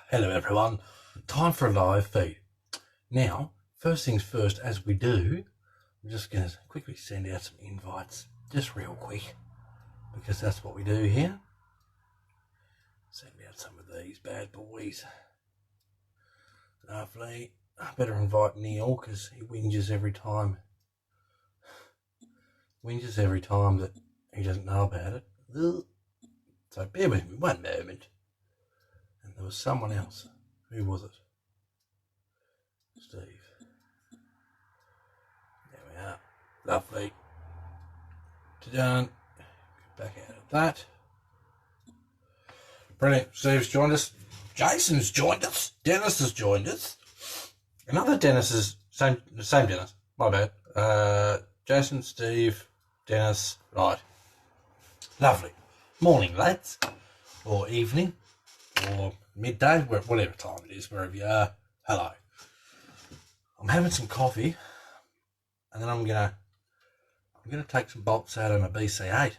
Hello everyone, time for a live feed. Now, first things first, as we do, I'm just going to quickly send out some invites, just real quick, because that's what we do here. Send out some of these bad boys. Lovely. I better invite Neil, because he whinges every time. That he doesn't know about it. So bear with me one moment. And there was someone else. Who was it? Steve. There we are. Lovely. Done. Back out of that. Brilliant. Steve's joined us. Jason's joined us. Dennis has joined us. Another Dennis is same Dennis. My bad. Jason, Steve, Dennis. Right. Lovely. Morning, lads. Or evening. Or midday, whatever time it is, wherever you are. Hello. I'm having some coffee, and then I'm gonna take some bolts out of my BC8,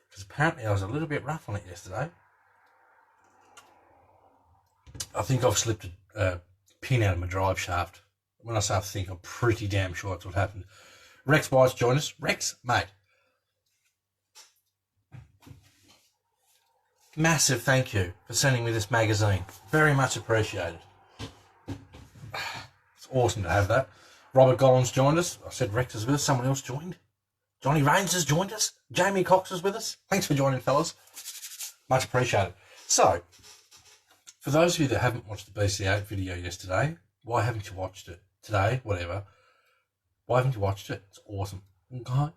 because apparently I was a little bit rough on it yesterday. I think I've slipped a pin out of my drive shaft. When I say I think, I'm pretty damn sure that's what happened. Rex White's joined us. Rex, mate. Massive thank you for sending me this magazine. Very much appreciated. It's awesome to have that. Robert Gollins joined us. I said Rex is with us. Someone else joined. Johnny Rains has joined us. Jamie Cox is with us. Thanks for joining, fellas. Much appreciated. So, for those of you that haven't watched the BC8 video yesterday, why haven't you watched it today? Whatever. Why haven't you watched it? It's awesome. Okay.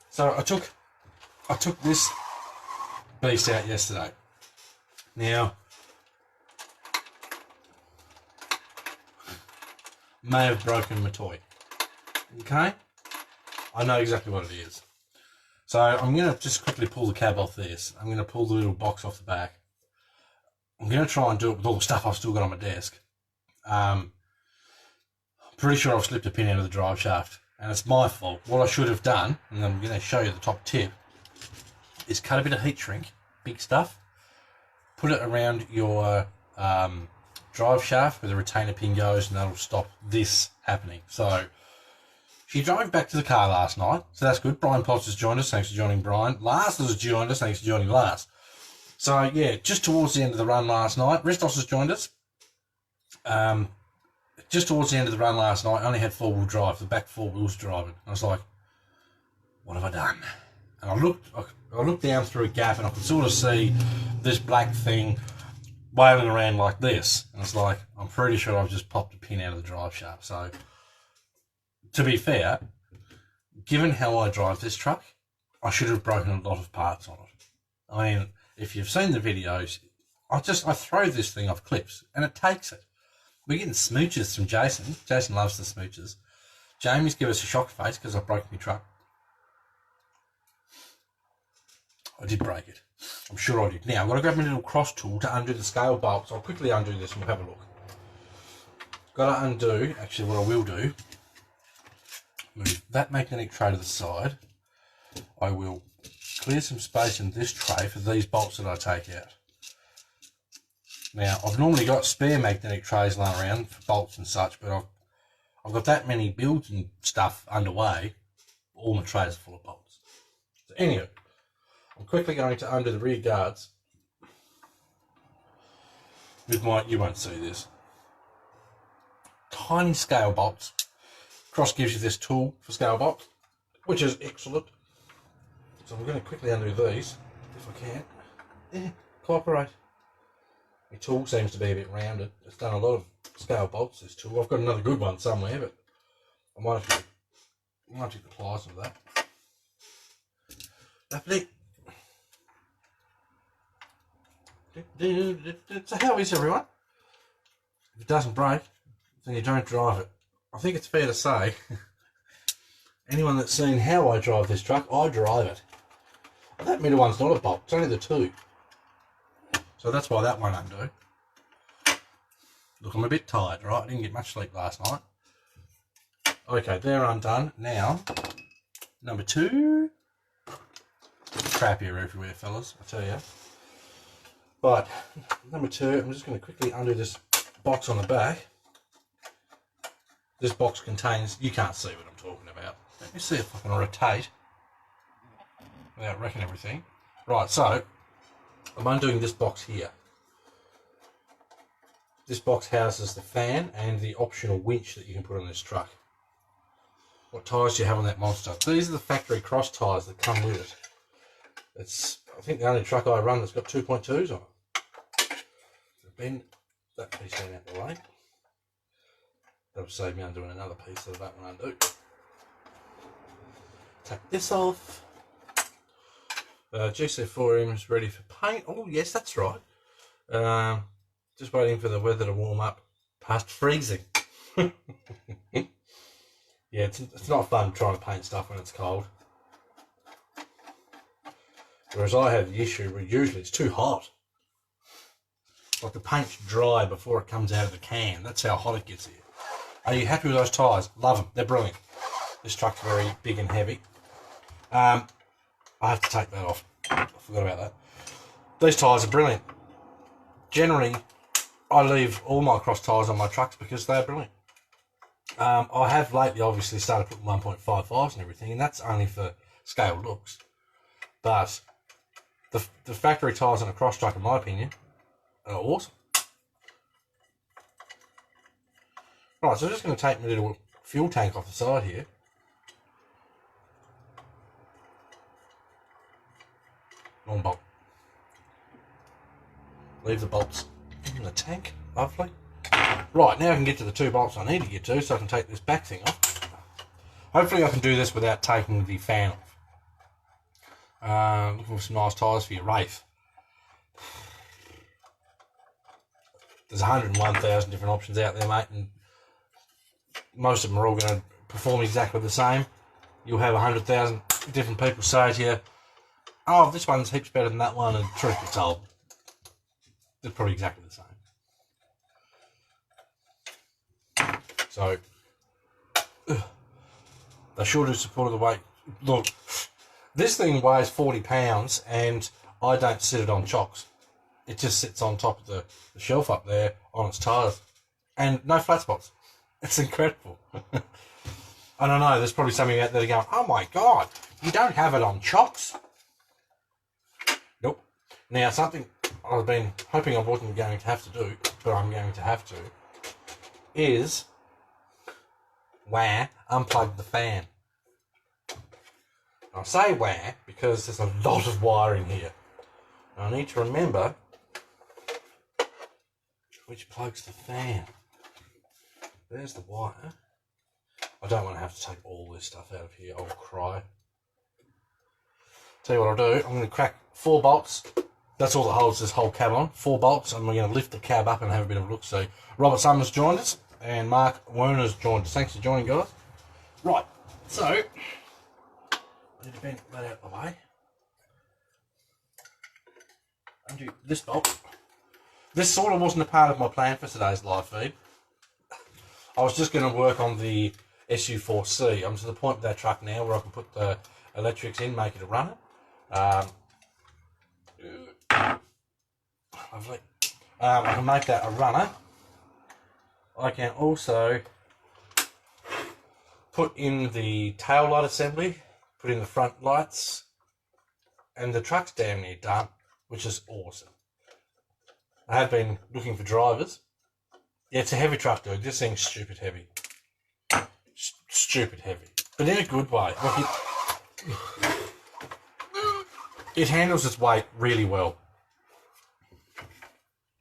So I took this beast out yesterday. Now, may have broken my toy. Okay? I know exactly what it is. So I'm going to just quickly pull the cab off this. I'm going to pull the little box off the back. I'm going to try and do it with all the stuff I've still got on my desk. Pretty sure I've slipped a pin out of the drive shaft, and it's my fault. What I should have done, and I'm going to show you the top tip, is cut a bit of heat shrink, big stuff, put it around your drive shaft where the retainer pin goes, and that'll stop this happening. So she drove back to the car last night, so that's good. Brian Potts has joined us, thanks for joining Brian. Lars has joined us, thanks for joining Lars. So yeah, just towards the end of the run last night, Ristos has joined us. Just towards the end of the run last night, I only had four-wheel drive, the back four wheels driving. I was like, what have I done? And I looked down through a gap, and I could sort of see this black thing wailing around like this. And it's like, I'm pretty sure I've just popped a pin out of the drive shaft. So, to be fair, given how I drive this truck, I should have broken a lot of parts on it. I mean, if you've seen the videos, I throw this thing off clips, and it takes it. We're getting smooches from Jason. Jason loves the smooches. Jamie's give us a shock face because I broke my truck. I did break it. I'm sure I did. Now, I've got to grab my little cross tool to undo the scale bolts. I'll quickly undo this and we'll have a look. Got to undo, actually what I will do, move that magnetic tray to the side. I will clear some space in this tray for these bolts that I take out. Now, I've normally got spare magnetic trays lying around for bolts and such, but I've got that many builds and stuff underway. All my trays are full of bolts. So anyway, I'm quickly going to undo the rear guards with my, you won't see this, tiny scale bolts. Cross gives you this tool for scale bolts, which is excellent. So I'm going to quickly undo these, if I can. Yeah, cooperate. My tool seems to be a bit rounded. It's done a lot of scale bolts, this tool. I've got another good one somewhere, but I might have to apply some of that. Lovely. So how is everyone? If it doesn't break, then you don't drive it. I think it's fair to say, anyone that's seen how I drive this truck, I drive it. That middle one's not a bolt, it's only the two. So that's why that won't undo. Look, I'm a bit tired, right? I didn't get much sleep last night. Okay, they're undone. Now, number two. Crap here everywhere, fellas, I tell you. Right, number 2, I'm just going to quickly undo this box on the back. This box contains, you can't see what I'm talking about. Let me see if I can rotate without wrecking everything. Right, so I'm undoing this box here. This box houses the fan and the optional winch that you can put on this truck. What tyres do you have on that monster? These are the factory cross tyres that come with it. It's, I think, the only truck I run that's got 2.2s on it. So bend that piece down out the way. That'll save me undoing another piece that I don't want to undo. Take this off. GC4M is ready for paint. Oh yes, that's right. Just waiting for the weather to warm up past freezing. Yeah, it's not fun trying to paint stuff when it's cold. Whereas I have the issue where usually it's too hot. Like the paint's dry before it comes out of the can. That's how hot it gets here. Are you happy with those tyres? Love them. They're brilliant. This truck's very big and heavy. I have to take that off. I forgot about that. These tyres are brilliant. Generally, I leave all my cross tyres on my trucks because they're brilliant. I have lately obviously started putting 1.55s and everything, and that's only for scale looks. But the factory tyres on a cross truck, in my opinion, are awesome. Right, so I'm just going to take my little fuel tank off the side here. Long bolt. Leave the bolts in the tank. Lovely. Right, now I can get to the 2 bolts I need to get to, so I can take this back thing off. Hopefully I can do this without taking the fan off. Looking for some nice tyres for your Wraith. There's 101,000 different options out there, mate, and most of them are all going to perform exactly the same. You'll have 100,000 different people say to you, oh, this one's heaps better than that one, and truth be told, they're probably exactly the same. So, they sure do support of the weight. Look, this thing weighs 40 pounds, and I don't sit it on chocks. It just sits on top of the shelf up there on its tyres. And no flat spots. It's incredible. I don't know, there's probably somebody out there going, oh my God, you don't have it on chocks? Nope. Now, something I've been hoping I wasn't going to have to do, but I'm going to have to, is unplug the fan. I say because there's a lot of wire in here. I need to remember which plugs the fan. There's the wire. I don't want to have to take all this stuff out of here. I'll cry. Tell you what I'll do. I'm going to crack 4 bolts. That's all that holds this whole cab on. 4 bolts, and we're going to lift the cab up and have a bit of a look. So Robert Summers joined us, and Mark Werner's joined us. Thanks for joining, guys. Right, so I need to bend that out of the way. Undo this bolt. This sort of wasn't a part of my plan for today's live feed. I was just going to work on the SU4C. I'm to the point with that truck now where I can put the electrics in, make it a runner. Lovely. I can make that a runner. I can also put in the tail light assembly, put in the front lights, and the truck's damn near done, which is awesome. I have been looking for drivers. Yeah, it's a heavy truck, dude. This thing's stupid heavy. Stupid heavy. But in a good way. Like it handles its weight really well.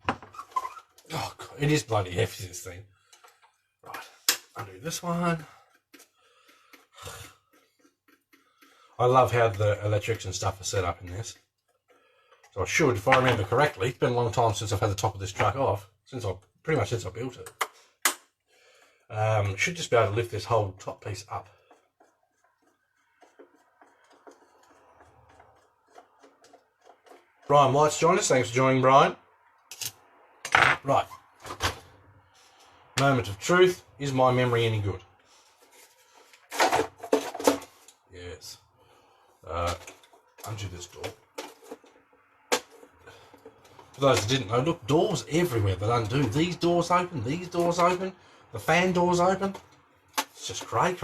Oh, God, it is bloody heavy, this thing. Right, undo this one. I love how the electrics and stuff are set up in this. So I should, if I remember correctly, it's been a long time since I've had the top of this truck off, pretty much since I built it. Should just be able to lift this whole top piece up. Brian White's joined us. Thanks for joining, Brian. Right. Moment of truth. Is my memory any good? Yes. Undo this door. For those that didn't know, look, doors everywhere that undo. These doors open, the fan doors open. It's just cray.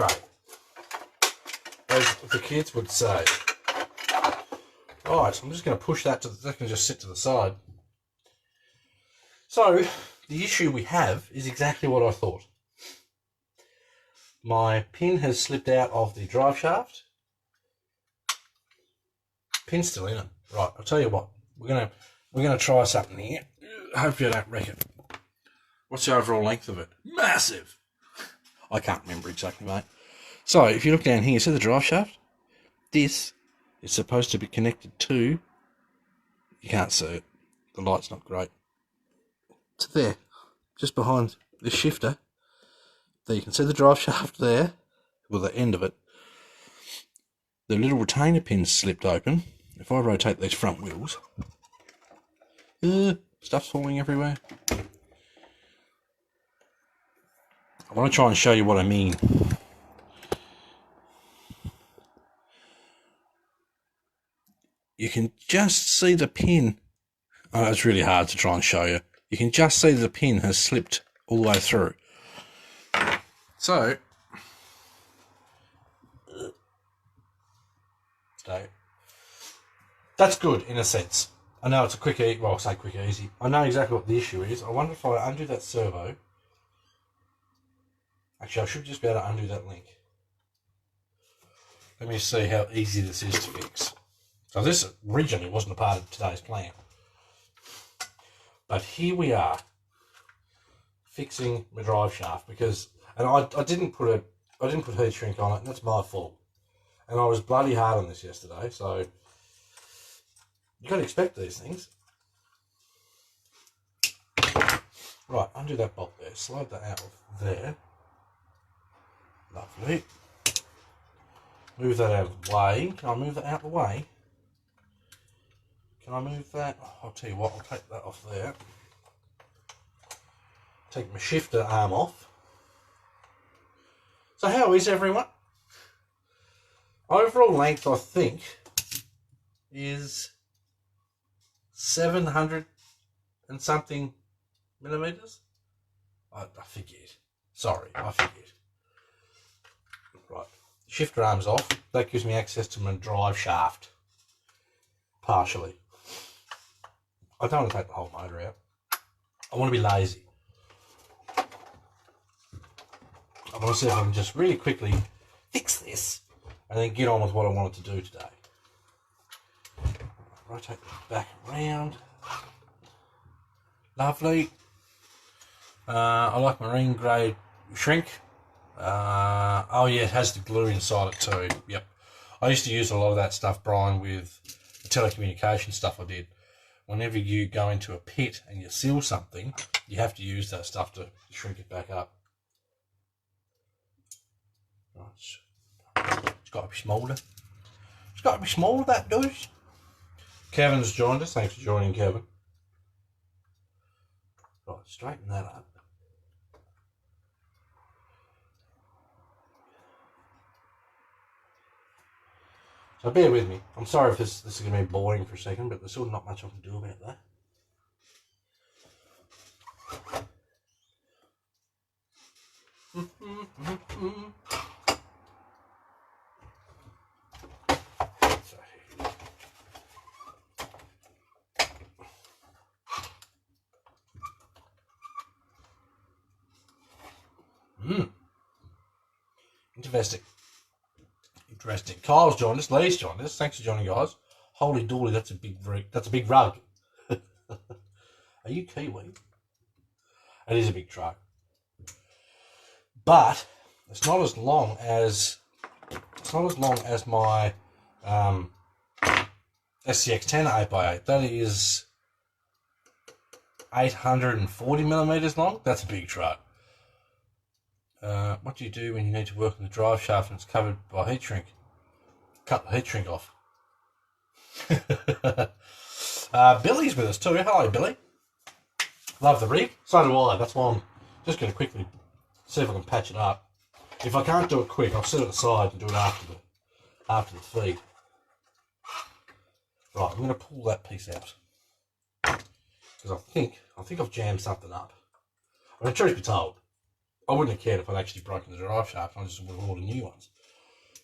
As the kids would say. Right, I'm just going to push that that can just sit to the side. So, the issue we have is exactly what I thought. My pin has slipped out of the drive shaft. Pin's still in it. Right, I'll tell you what. We're gonna try something here. Hopefully I don't wreck it. What's the overall length of it? Massive. I can't remember exactly, mate. So if you look down here, see the drive shaft? This is supposed to be connected to. You can't see it. The light's not great. It's there, just behind the shifter. There you can see the drive shaft there, with the end of it. The little retainer pin's slipped open. If I rotate these front wheels, stuff's falling everywhere. I want to try and show you what I mean. You can just see the pin. Oh, it's really hard to try and show you. You can just see the pin has slipped all the way through. So, that's good in a sense. I know it's a quick, well, I say quick, easy. I know exactly what the issue is. I wonder if I undo that servo. Actually, I should just be able to undo that link. Let me see how easy this is to fix. So this originally wasn't a part of today's plan. But here we are, fixing my drive shaft because, and I didn't put heat shrink on it, and that's my fault. And I was bloody hard on this yesterday, so you got to expect these things. Right, undo that bolt there. Slide that out of there. Lovely. Move that out of the way. Can I move that out of the way? Can I move that? I'll tell you what, I'll take that off there. Take my shifter arm off. So how is everyone? Overall length, I think, is 700 and something millimeters. I forget. Sorry, I forget. Right, shifter arm's off. That gives me access to my drive shaft. Partially. I don't want to take the whole motor out. I want to be lazy. I want to see if I can just really quickly fix this and then get on with what I wanted to do today. Rotate the back around. Lovely. I like marine grade shrink. Oh yeah, it has the glue inside it too. Yep. I used to use a lot of that stuff, Brian, with the telecommunication stuff I did. Whenever you go into a pit and you seal something, you have to use that stuff to shrink it back up. Right. It's got to be smaller. It's got to be smaller, that does. Kevin's joined us. Thanks for joining, Kevin. Right, straighten that up. So bear with me. I'm sorry if this is going to be boring for a second, but there's sort of not much I can do about that. Interesting. Kyle's joined us. Lee's joined us. Thanks for joining, guys. Holy dooly, that's a big rug. Are you Kiwi? It is a big truck. But it's not as long as my SCX10 8x8. That is 840 millimeters long. That's a big truck. What do you do when you need to work on the drive shaft and it's covered by heat shrink? Cut the heat shrink off. Billy's with us too. Hello, Billy. Love the rig. So do I. That's why I'm just going to quickly see if I can patch it up. If I can't do it quick, I'll set it aside and do it after the feed. Right, I'm going to pull that piece out. Because I think I've jammed something up. I mean, truth be told, I wouldn't have cared if I'd actually broken the drive shaft. I just would have ordered new ones.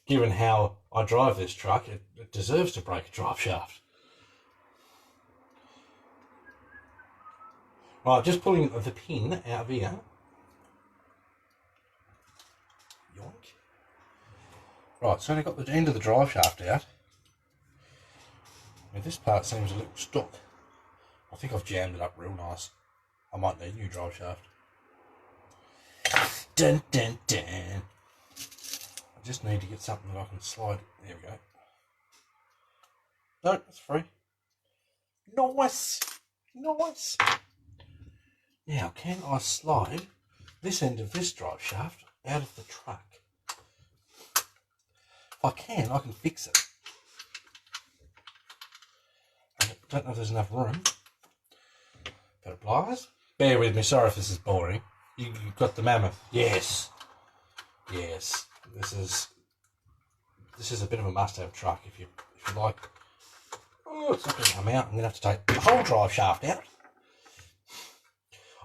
Given how I drive this truck, it deserves to break a drive shaft. Right, just pulling the pin out of here. Yoink. Right, so I got the end of the drive shaft out. Now this part seems a little stuck. I think I've jammed it up real nice. I might need a new drive shaft. Dun dun dun. I just need to get something that I can slide. There we go. No, it's free. Nice. Nice. Now, can I slide this end of this drive shaft out of the truck? If I can fix it. I don't know if there's enough room. But it pliers. Bear with me, sorry if this is boring. You've got the mammoth. Yes. Yes. This is a bit of a must-have truck if you like. Oh, it's not going to come out. I'm going to have to take the whole drive shaft out.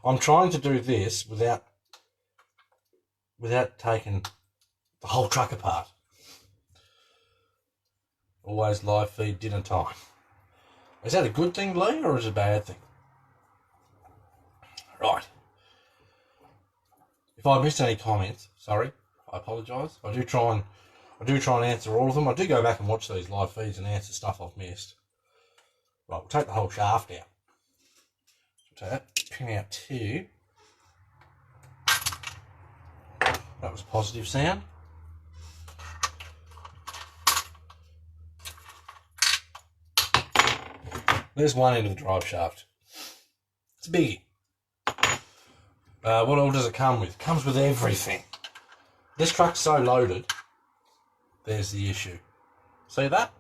I'm trying to do this without taking the whole truck apart. Always live feed dinner time. Is that a good thing, Lee, or is it a bad thing? Right. If I missed any comments, sorry, I apologise. I do try and answer all of them. I do go back and watch these live feeds and answer stuff I've missed. Right, we'll take the whole shaft out. So that pin out too. That was positive sound. There's one end of the drive shaft. It's a biggie. What all does it come with? It comes with everything. This truck's so loaded. There's the issue. See that?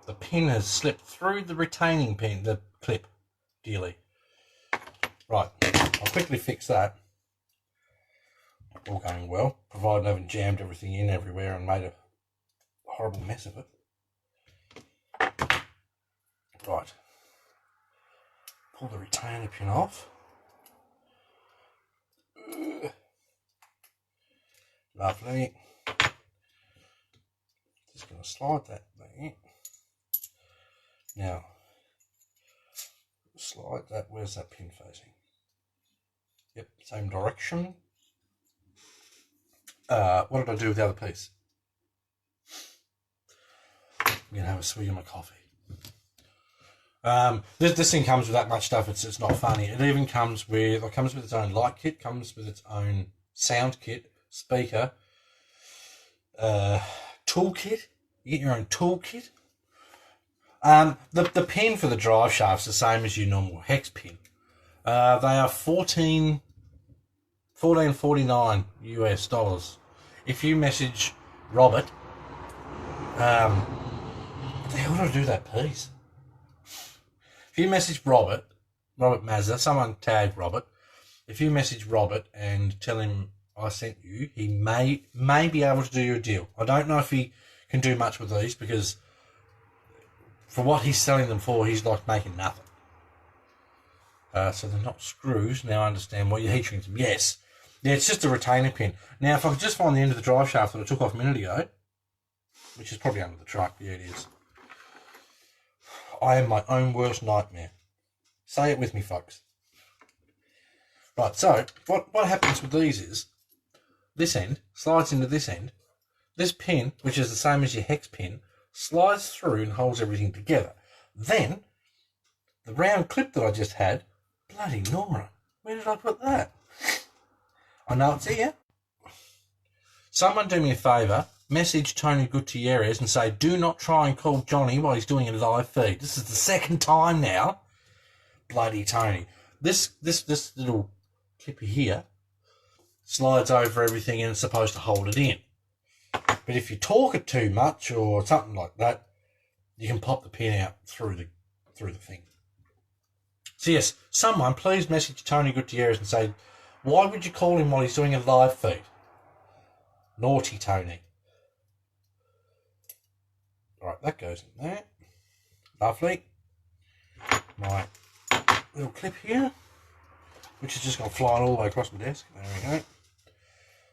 The pin has slipped through the retaining pin, the clip, dearly. Right, I'll quickly fix that. All going well, provided I haven't jammed everything in everywhere and made a horrible mess of it. Right, pull the retainer pin off. Lovely. Just going to slide that there. Now, slide that. Where's that pin facing? Yep, same direction. What did I do with the other piece? I'm going to have a swig of my coffee. This thing comes with that much stuff, it's not funny. It even comes with its own light kit, comes with its own sound kit, speaker, toolkit. You get your own toolkit. The pin for the drive shaft's the same as your normal hex pin. They are $14.49 US. If you message Robert, what the hell did I do that piece? If you message Robert Mazza, someone tag Robert. If you message Robert and tell him I sent you, he may be able to do you a deal. I don't know if he can do much with these because for what he's selling them for, he's like making nothing. So they're not screws. Now I understand why you're heat shrinking them. Yes. Yeah, it's just a retainer pin. Now, if I could just find the end of the drive shaft that I took off a minute ago, which is probably under the truck. Yeah, it is. I am my own worst nightmare. Say it with me, folks. Right, so what happens with these is this end slides into this end. This pin, which is the same as your hex pin, slides through and holds everything together. Then, the round clip that I just had, bloody Nora, where did I put that? I know it's here. Someone do me a favour, message Tony Gutierrez and say, do not try and call Johnny while he's doing a live feed. This is the second time now. Bloody Tony. This little clipper here slides over everything and it's supposed to hold it in. But if you talk it too much or something like that, you can pop the pin out through the thing. So yes, someone please message Tony Gutierrez and say, why would you call him while he's doing a live feed? Naughty Tony. Alright, that goes in there. Lovely. My little clip here, which is just going to fly all the way across my desk. There we go.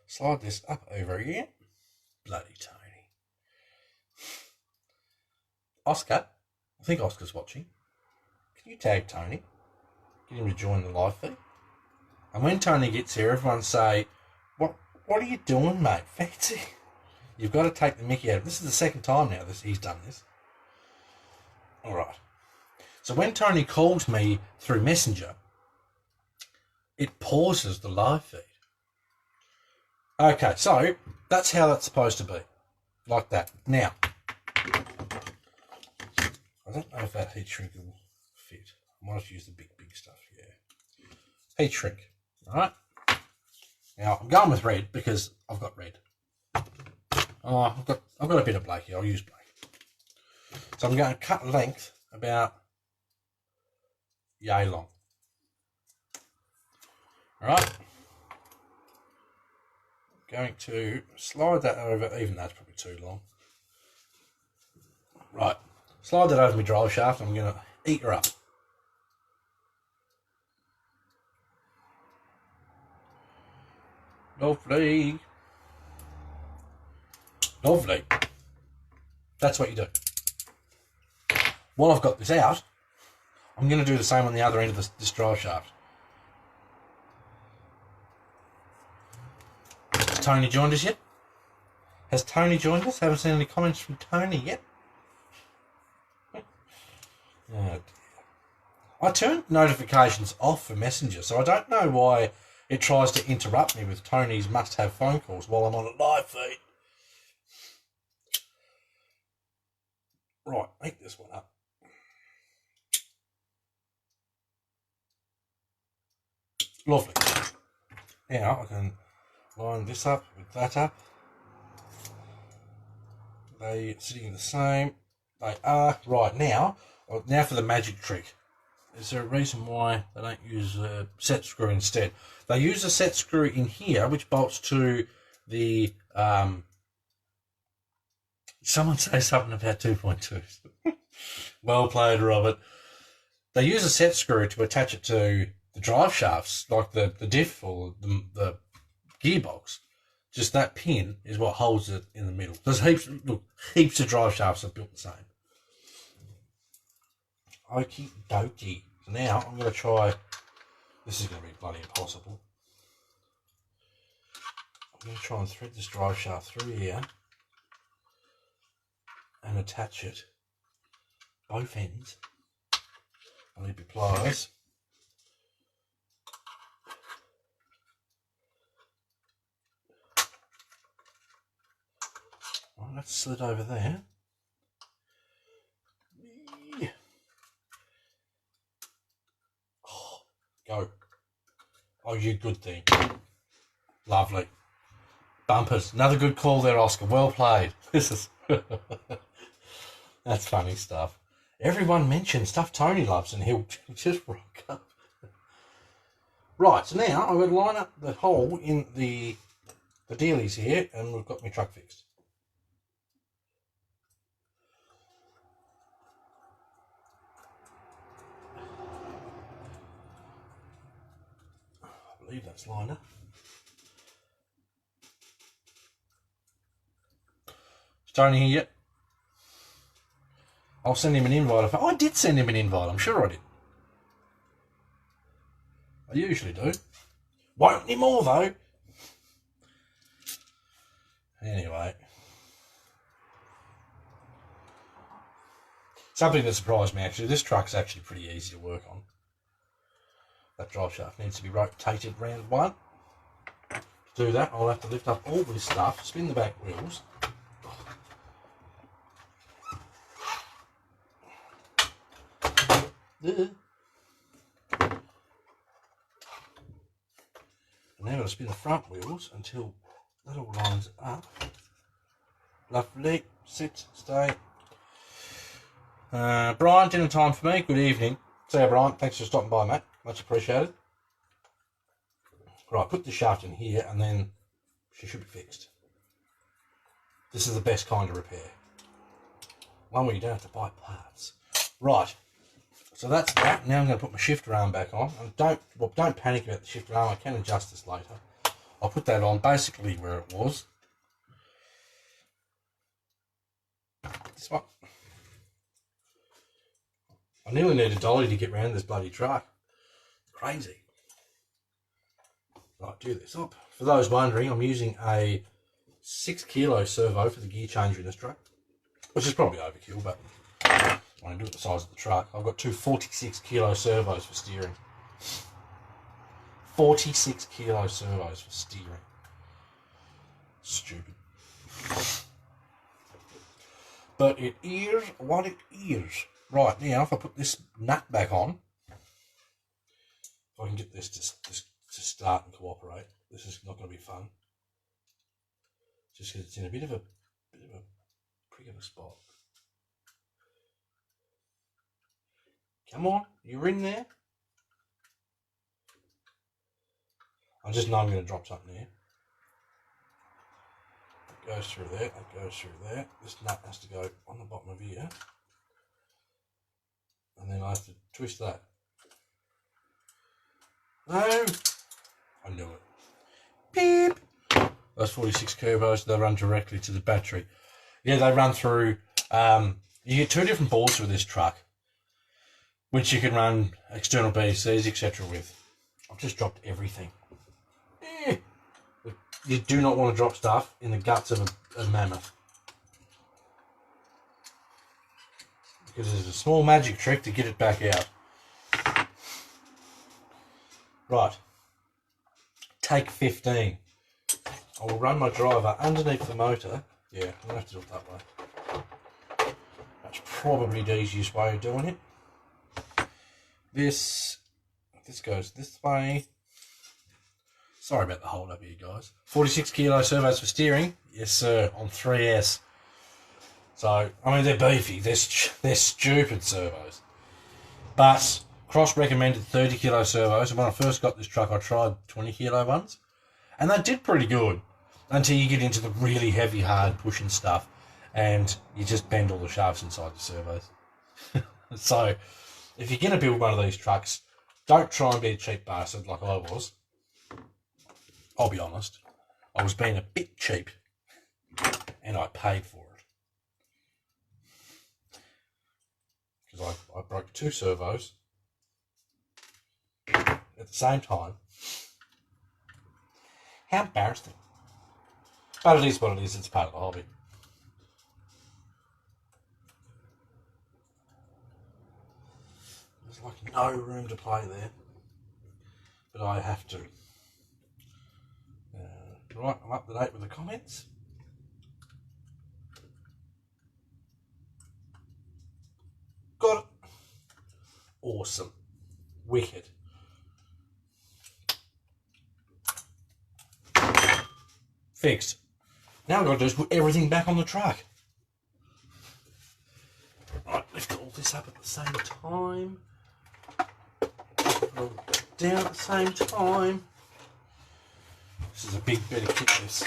Slide this up over here. Bloody Tony. Oscar, I think Oscar's watching. Can you tag Tony? Get him to join the live feed. And when Tony gets here, everyone say, What are you doing, mate? Fancy. You've got to take the mickey out of him. This is the second time now that he's done this. Alright. So when Tony calls me through Messenger, it pauses the live feed. Okay, so that's how that's supposed to be. Like that. Now, I don't know if that heat shrink will fit. I might have to use the big stuff, yeah. Heat shrink, alright? Now, I'm going with red because I've got red. Oh, I've got a bit of black here. I'll use black. So I'm going to cut length about yay long. Alright. Going to slide that over, even that's probably too long. Right. Slide that over my drive shaft and I'm going to eat her up. Lovely. Lovely. That's what you do. While I've got this out, I'm going to do the same on the other end of this drive shaft. Has Tony joined us yet? Has Tony joined us? Haven't seen any comments from Tony yet. Oh dear. I turned notifications off for Messenger, so I don't know why it tries to interrupt me with Tony's must-have phone calls while I'm on a live feed. Right, make this one up. Lovely. Now I can line this up with that up. They sitting the same. They are. Right, now for the magic trick. Is there a reason why they don't use a set screw instead? They use a set screw in here which bolts to the someone say something about 2.2s. Well played, Robert. They use a set screw to attach it to the drive shafts, like the diff or the gearbox. Just that pin is what holds it in the middle. There's heaps of drive shafts are built the same. Okie dokie. So now I'm going to try, this is going to be bloody impossible. I'm going to try and thread this drive shaft through here and attach it both ends. I'll need my pliers. Right, that's slid over there. Oh, go. Oh, you good thing. Lovely. Bumpers. Another good call there, Oscar. Well played. This is... That's funny stuff. Everyone mentions stuff Tony loves and he'll just rock up. Right, so now I'm going to line up the hole in the dealies here and we've got my truck fixed. I believe that's lined up. Is Tony here yet? I'll send him an invite. I did send him an invite. I'm sure I did. I usually do. Won't anymore though. Anyway. Something that surprised me actually. This truck's actually pretty easy to work on. That drive shaft needs to be rotated round one. To do that, I'll have to lift up all this stuff, spin the back wheels. And now I'm going to spin the front wheels until that all lines up. Lovely. Sit, stay. Brian, dinner time for me. Good evening. See you, Brian. Thanks for stopping by, mate. Much appreciated. Right, put the shaft in here and then she should be fixed. This is the best kind of repair. One where you don't have to buy parts. Right. So that's that. Now I'm going to put my shifter arm back on. And don't panic about the shifter arm. I can adjust this later. I'll put that on basically where it was. This one. I nearly need a dolly to get around this bloody truck. Crazy. Right, do this up. For those wondering, I'm using a 6 kilo servo for the gear changer in this truck, which is probably overkill, but when I do it the size of the truck, I've got two 46 kilo servos for steering. 46 kilo servos for steering. Stupid. But it is what it is. Right, now if I put this nut back on, if I can get this to start and cooperate, this is not going to be fun. Just because it's in a bit of a prick of a spot. Come on, you're in there. I just know I'm going to drop something there. It goes through there, it goes through there. This nut has to go on the bottom of here. And then I have to twist that. No! I knew it. Beep! Those 46 turbos, they run directly to the battery. Yeah, they run through, you get two different boards with this truck, which you can run external BCRCs, etc. with. I've just dropped everything. You do not want to drop stuff in the guts of a mammoth. Because there's a small magic trick to get it back out. Right. Take 15. I will run my driver underneath the motor. Yeah, I'm going to have to do it that way. That's probably the easiest way of doing it. This goes this way. Sorry about the hold up here, guys. 46 kilo servos for steering. Yes, sir, on 3S. So, I mean, they're beefy. They're stupid servos. But Cross recommended 30 kilo servos. And when I first got this truck, I tried 20 kilo ones. And they did pretty good. Until you get into the really heavy, hard pushing stuff. And you just bend all the shafts inside the servos. So, if you're going to build one of these trucks, don't try and be a cheap bastard like I was. I'll be honest. I was being a bit cheap. And I paid for it. Because I broke two servos at the same time. How embarrassing. But it is what it is. It's part of the hobby. There's like no room to play there. But I have to. Right, I'm up to date with the comments. Got it. Awesome. Wicked. Fixed. Now I've got to do is put everything back on the truck. Right, lift all this up at the same time. Roll it down at the same time. This is a big bit of kit, this.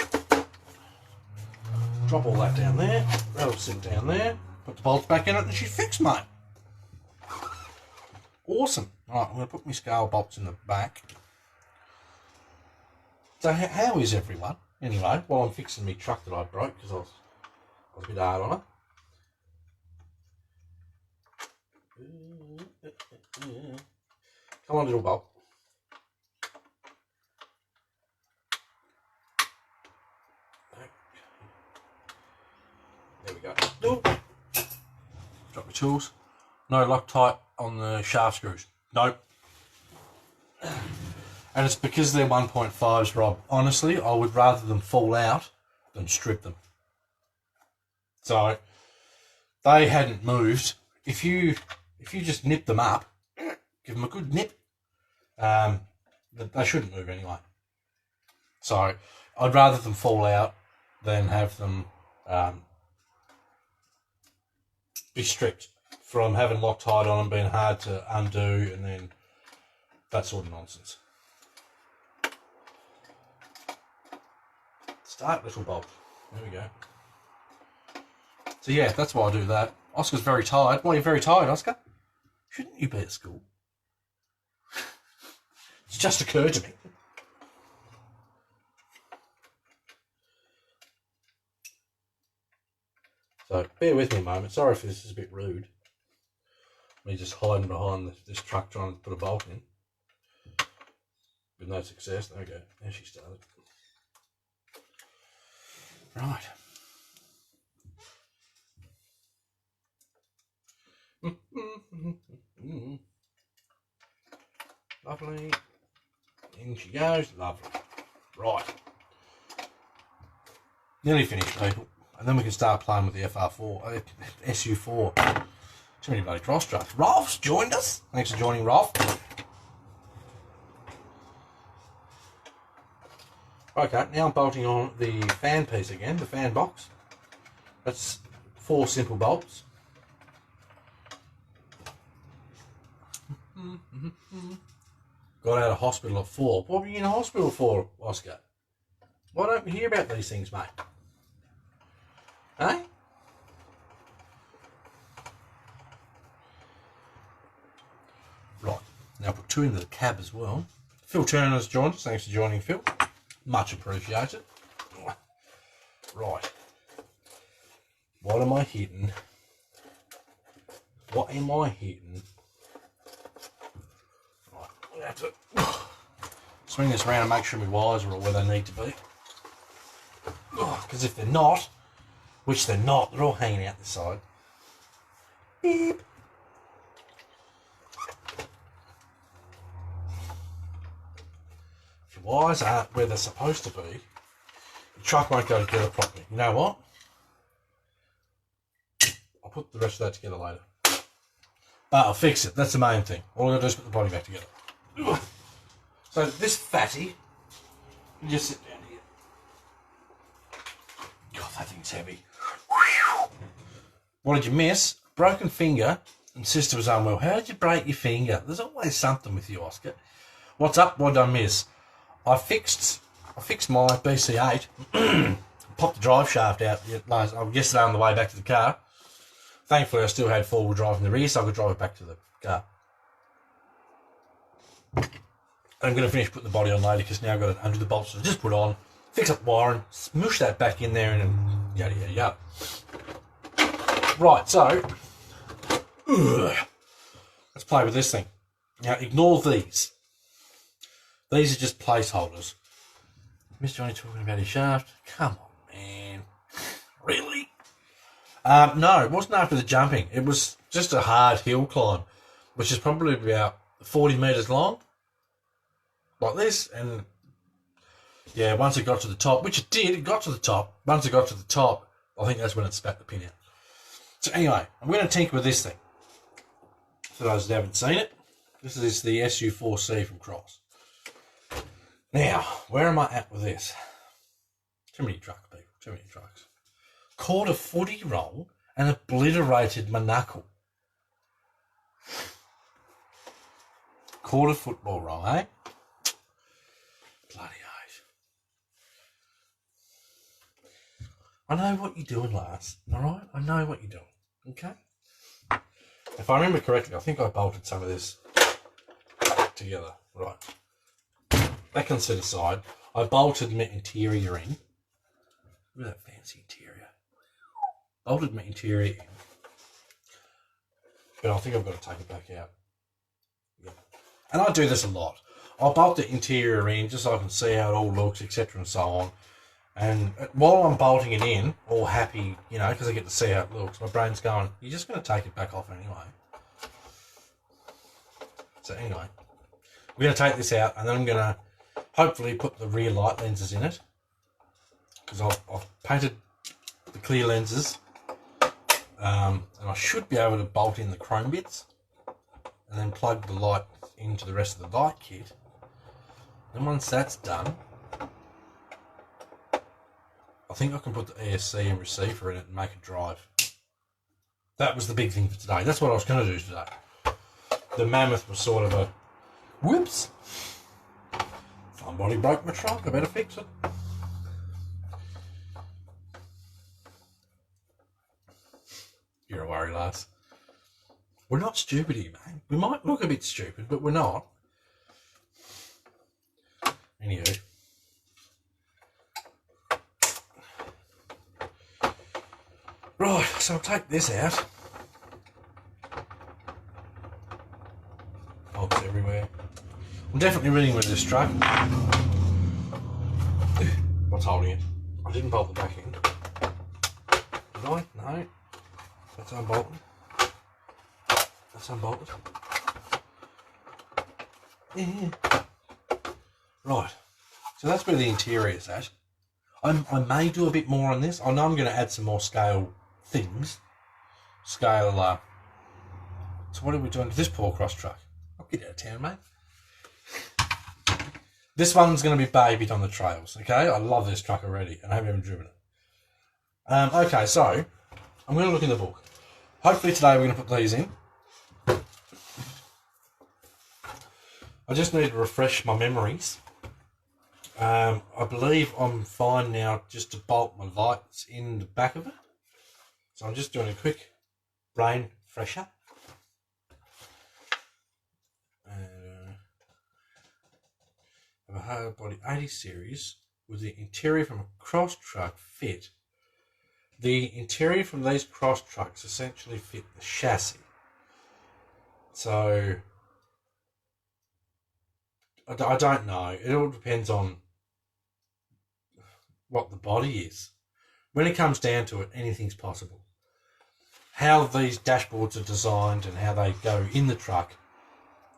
Drop all that down there. That'll sit down there. Put the bolts back in it and she's fixed, mate. Awesome. Right, I'm going to put my scale bolts in the back. So how is everyone? Anyway, while I'm fixing my truck that I broke, because I was a bit hard on it. Come on, little bolt. There we go. Drop my tools. No Loctite on the shaft screws. Nope. And it's because they're 1.5s, Rob. Honestly, I would rather them fall out than strip them. So, they hadn't moved. If you just nip them up, give them a good nip, they shouldn't move anyway. So, I'd rather them fall out than have them be stripped from having Loctite on them, being hard to undo, and then that sort of nonsense. Start, little bolt. There we go. So yeah, that's why I do that. Oscar's very tired. Why are you very tired, Oscar? Shouldn't you be at school? It's just occurred to me. So bear with me a moment. Sorry if this is a bit rude. Me just hiding behind this truck trying to put a bolt in. With no success. There we go. There she started. Right. Lovely. In she goes. Lovely. Right. Nearly finished, people. And then we can start playing with the FR4, SU4. Too many bloody cross drafts. Rolf's joined us. Thanks for joining, Rolf. Okay, now I'm bolting on the fan piece again, the fan box. That's 4 simple bolts. Got out of hospital at 4. What were you in hospital for, Oscar? Why don't we hear about these things, mate? Eh? Right, now put 2 into the cab as well. Phil Turner's joined us. Thanks for joining, Phil. Much appreciated. Right. What am I hitting? What am I hitting? Right, we have to swing this around and make sure my wires are all where they need to be. Because if they're not, which they're not, they're all hanging out the side. Beep. If your wires aren't where they're supposed to be, the truck won't go together properly. You know what? I'll put the rest of that together later. But I'll fix it. That's the main thing. All I've got to do is put the body back together. So this fatty, you just sit down here. God, that thing's heavy. What did you miss? Broken finger, and sister was unwell. How did you break your finger? There's always something with you, Oscar. What's up? What did I miss? I fixed my BC8. Popped the drive shaft out yesterday on the way back to the car. Thankfully, I still had 4-wheel drive in the rear, so I could drive it back to the car. I'm going to finish putting the body on later because now I've got it under the bolts to just put on, fix up the wiring, smoosh that back in there, and yada yada yada. Right, so let's play with this thing. Now, ignore these. These are just placeholders. Mr. Johnny talking about his shaft. Come on, man. Really? No, it wasn't after the jumping. It was just a hard hill climb, which is probably about 40 metres long. Like this. And, yeah, once it got to the top, which it did, it got to the top. Once it got to the top, I think that's when it spat the pin out. So anyway, I'm going to tinker with this thing. For those that haven't seen it, this is the SU4C from Cross. Now, where am I at with this? Too many trucks, people. Too many trucks. Caught a footy roll and obliterated my knuckle. Caught a football roll, eh? Bloody oath. I know what you're doing, Lars. All right? I know what you're doing. Okay? If I remember correctly, I think I bolted some of this together. Right. That can sit aside. I bolted my interior in. Look at that fancy interior. Bolted my interior in. But I think I've got to take it back out. Yeah. And I do this a lot. I'll bolt the interior in just so I can see how it all looks, etc. and so on. And while I'm bolting it in, all happy, you know, because I get to see how it looks, my brain's going, you're just going to take it back off anyway. So anyway, we're going to take this out and then I'm going to hopefully put the rear light lenses in it. Because I've painted the clear lenses. And I should be able to bolt in the chrome bits. And then plug the light into the rest of the light kit. And once that's done, I think I can put the ESC and receiver in it and make it drive. That was the big thing for today. That's what I was going to do today. The Mammoth was sort of a whoops. Somebody broke my trunk. I better fix it. You're a worry, Lars. We're not stupid here, mate. We might look a bit stupid, but we're not. Anywho. Right, so I'll take this out. Bolts everywhere. I'm definitely running with this truck. What's holding it? I didn't bolt the back end. Did I? No. That's unbolted. That's unbolted. Yeah. Right. So that's where the interior is at. I may do a bit more on this. I know I'm going to add some more scale things. Scale, so what are we doing to this poor cross truck? I'll get out of town, mate. This one's going to be babied on the trails, okay? I love this truck already, and I haven't even driven it. Okay, so I'm going to look in the book. Hopefully today we're going to put these in. I just need to refresh my memories. I believe I'm fine now just to bolt my lights in the back of it. So I'm just doing a quick brain fresher. Have a hard body 80 series with the interior from a cross truck fit. The interior from these cross trucks essentially fit the chassis. So I don't know. It all depends on what the body is. When it comes down to it, anything's possible. How these dashboards are designed and how they go in the truck,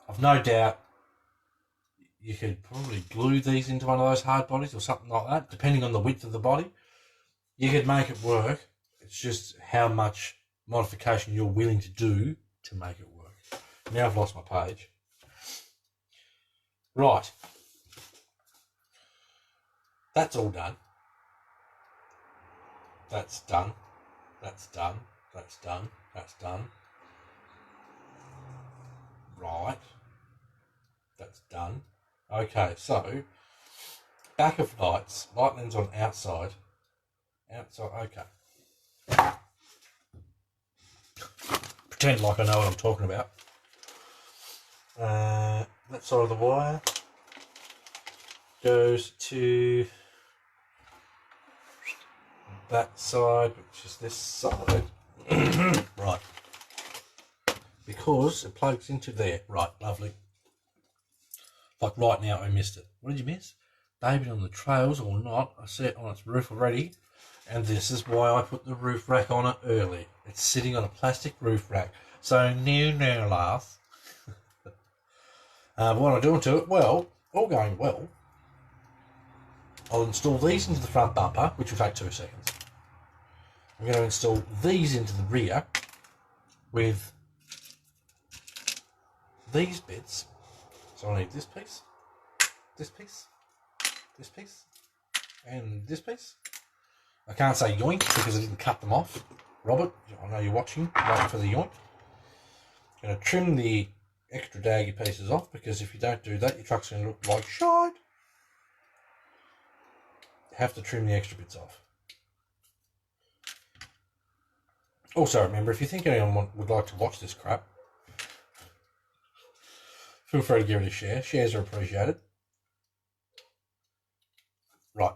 I've no doubt you could probably glue these into one of those hard bodies or something like that, depending on the width of the body. You could make it work. It's just how much modification you're willing to do to make it work. Now I've lost my page. Right. That's all done. That's done. That's done. That's done. That's done. Right. That's done. Okay, so back of lights. Light lens on outside. Outside, okay. Pretend like I know what I'm talking about. That side of the wire goes to that side, which is this side. Right. Because it plugs into there. Right, lovely. Like right now I missed it. What did you miss? Baby on the trails or not. I see it on its roof already. And this is why I put the roof rack on it early. It's sitting on a plastic roof rack. So no laugh. What am I doing to it? Well, all going well. I'll install these into the front bumper, which will take 2 seconds. I'm going to install these into the rear with these bits. So I need this piece, this piece, this piece, and this piece. I can't say yoink because I didn't cut them off. Robert, I know you're watching, waiting for the yoink. I'm going to trim the extra daggy pieces off because if you don't do that, your truck's going to look like shite. Have to trim the extra bits off. Also, remember, if you think anyone would like to watch this crap, feel free to give it a share. Shares are appreciated. Right.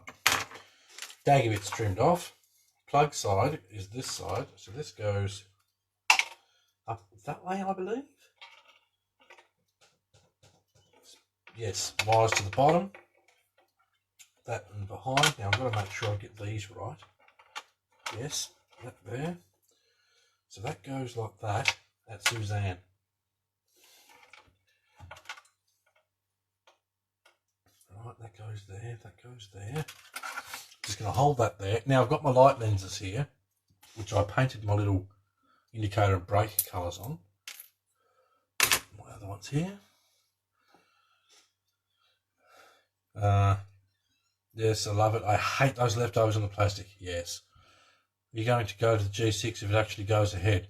Daggy bit's trimmed off. Plug side is this side. So this goes up that way, I believe. Yes, wires to the bottom. That and behind. Now I've got to make sure I get these right. Yes, that there. So that goes like that. That's Suzanne. Right, that goes there, that goes there. Just going to hold that there. Now I've got my light lenses here, which I painted my little indicator and brake colours on. My other ones here. Yes, I love it. I hate those leftovers on the plastic. Yes. You're going to go to the G6 if it actually goes ahead.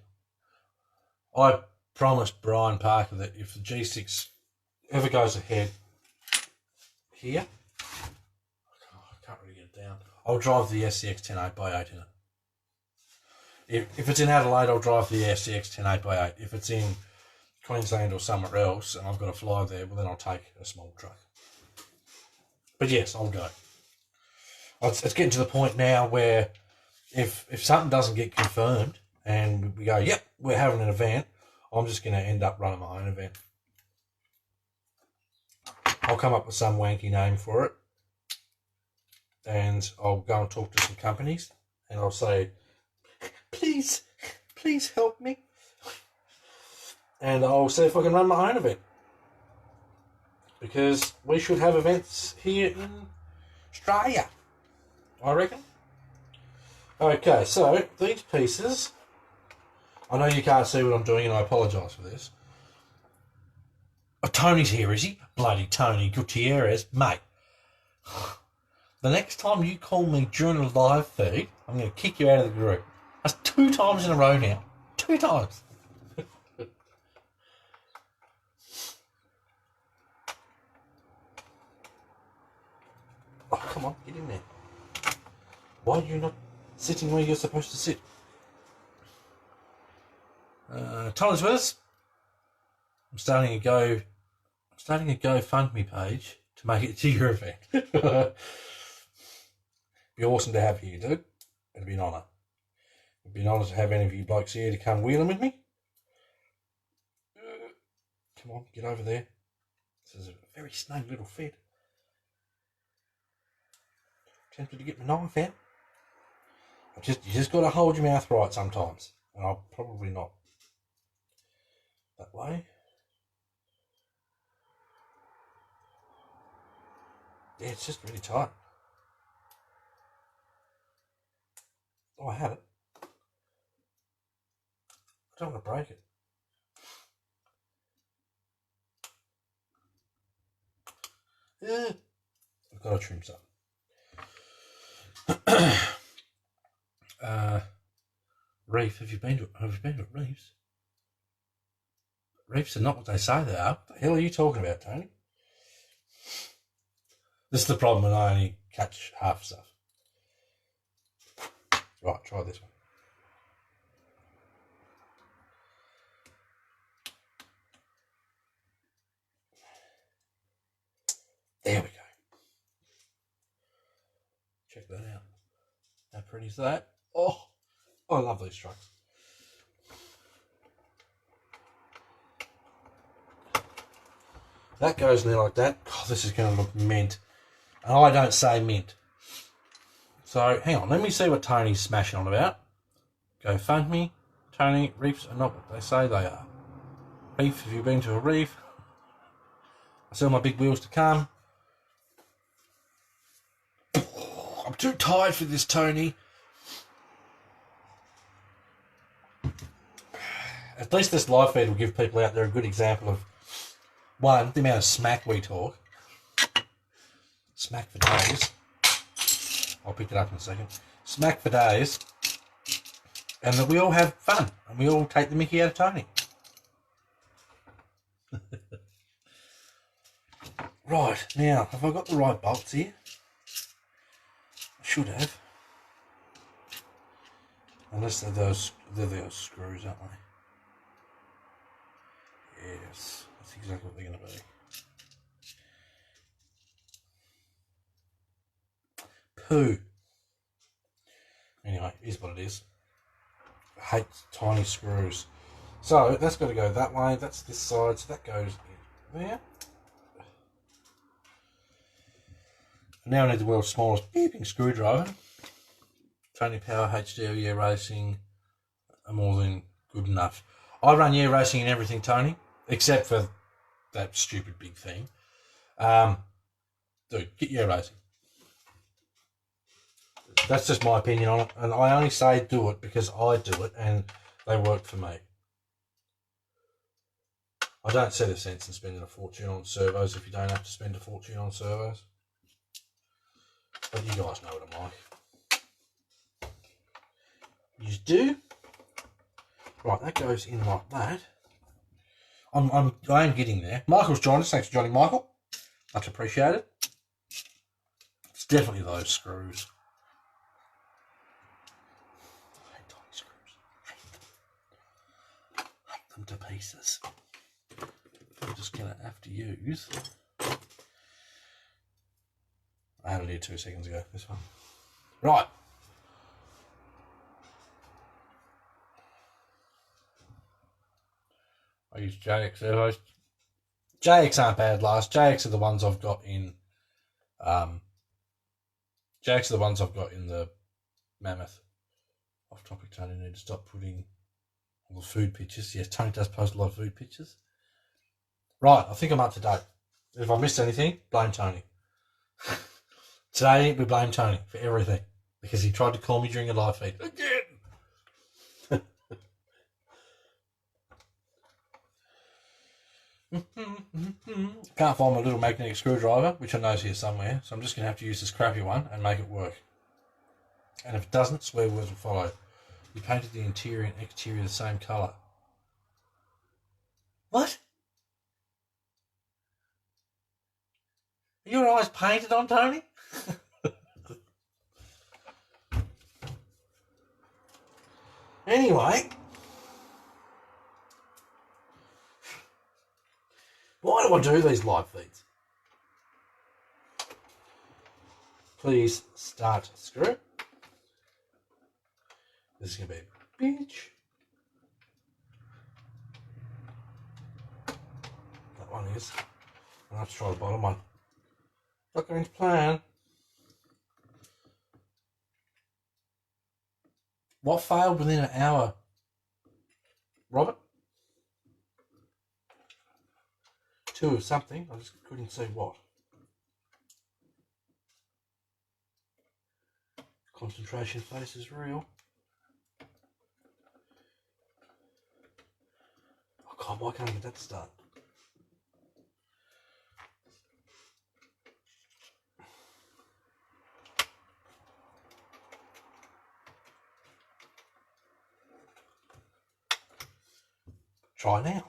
I promised Brian Parker that if the G6 ever goes ahead here, I can't really get it down, I'll drive the SCX 10 8x8 in it. If it's in Adelaide, I'll drive the SCX 10 8x8. If it's in Queensland or somewhere else and I've got to fly there, well, then I'll take a small truck. But yes, I'll go. It's getting to the point now where if something doesn't get confirmed and we go, yep, we're having an event, I'm just going to end up running my own event. I'll come up with some wanky name for it, and I'll go and talk to some companies, and I'll say, please help me. And I'll see if I can run my own event. Because we should have events here in Australia, I reckon. Okay, so these pieces, I know you can't see what I'm doing and I apologise for this. Oh, Tony's here, is he? Bloody Tony Gutierrez. Mate, the next time you call me during a live feed, I'm going to kick you out of the group. That's 2 times in a row now. 2 times. Oh, come on, get in there. Why are you not sitting where you're supposed to sit? Tyler's with us. I'm starting a GoFundMe page to make it to your event. Be awesome to have you, dude. It'd be an honour. It'd be an honour to have any of you blokes here to come wheeling with me. Come on, get over there. This is a very snug little fit. Tempted to get my knife out. You just got to hold your mouth right sometimes, and I'll probably not. That way. Yeah, it's just really tight. Oh, I have it. I don't want to break it. Yeah, I've got to trim some. Reef, have you been to Reefs? Reefs are not what they say they are. What the hell are you talking about, Tony? This is the problem when I only catch half stuff. Right, try this one. There we go. Check that out. How pretty is that? Oh, I love these trucks. That goes in there like that. Oh, this is going to look mint. And I don't say mint. So, hang on. Let me see what Tony's smashing on about. GoFundMe. Tony, reefs are not what they say they are. Reef, have you been to a reef? I sell my big wheels to come. I'm too tired for this, Tony. At least this live feed will give people out there a good example of, one, the amount of smack we talk. Smack for days. I'll pick it up in a second. Smack for days. And that we all have fun. And we all take the mickey out of Tony. Right, now, have I got the right bolts here? I should have. Unless they're those screws, aren't they? Yes, that's exactly what they're going to be. Poo. Anyway, here's what it is. I hate tiny screws. So that's got to go that way. That's this side. So that goes in there. Now I need the world's smallest beeping screwdriver. Tony Power HDL Year Racing are more than good enough. I run Year Racing and everything, Tony, except for that stupid big thing. Dude, get Year Racing. That's just my opinion on it, and I only say do it because I do it and they work for me. I don't see the sense in spending a fortune on servos if you don't have to spend a fortune on servos. But you guys know what I'm like. You do. Right, that goes in like that. I am getting there. Michael's joined us. Thanks for joining, Michael. Much appreciated. It's definitely those screws. I hate tiny screws. them to pieces. I'm just going to have to use... I had it here 2 seconds ago, this one. Right. I use JX servos. JX aren't bad last. JX are the ones I've got in... JX are the ones I've got in the Mammoth. Off topic, Tony, need to stop putting all the food pictures. Yes, Tony does post a lot of food pictures. Right, I think I'm up to date. If I missed anything, blame Tony. Today, we blame Tony for everything because he tried to call me during a live feed. Again! Can't find my little magnetic screwdriver, which I know is here somewhere, so I'm just going to have to use this crappy one and make it work. And if it doesn't, swear words will follow. You painted the interior and exterior the same colour. What? Are your eyes painted on, Tony? Anyway, why do I do these live feeds? Please start screw. This is going to be a bitch. That one is. I'll have to try the bottom one. Not going to plan. What failed within an hour? Robert? 2 of something. I just couldn't see what. Concentration face is real. Oh God, why can't I get that to start? Try now.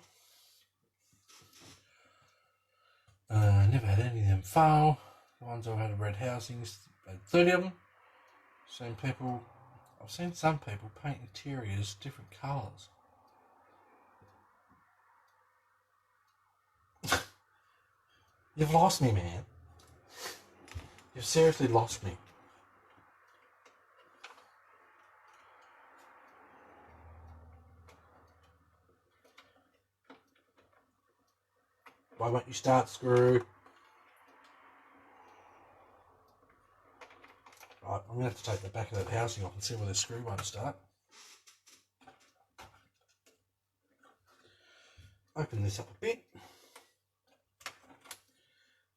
Never had any of them fail. The ones I've had red housings, had 30 of them. Same people. I've seen some people paint interiors different colours. You've lost me, man. You've seriously lost me. Why won't you start screw? Right, I'm going to have to take the back of that housing off and see where the screw won't start. Open this up a bit.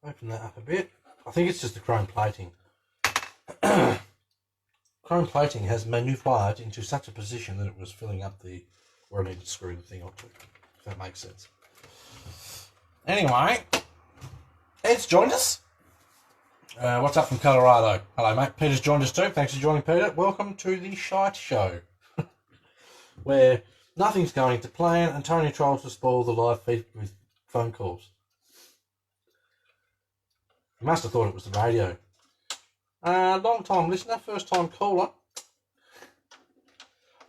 Open that up a bit. I think it's just the chrome plating. Chrome plating has maneuvered into such a position that it was filling up the where I need to screw the thing onto, if that makes sense. Anyway, Ed's joined us. What's up from Colorado? Hello, mate. Peter's joined us too. Thanks for joining, Peter. Welcome to the Shite Show, where nothing's going to plan and Tony tries to spoil the live feed with phone calls. You must have thought it was the radio. Long time listener, first time caller.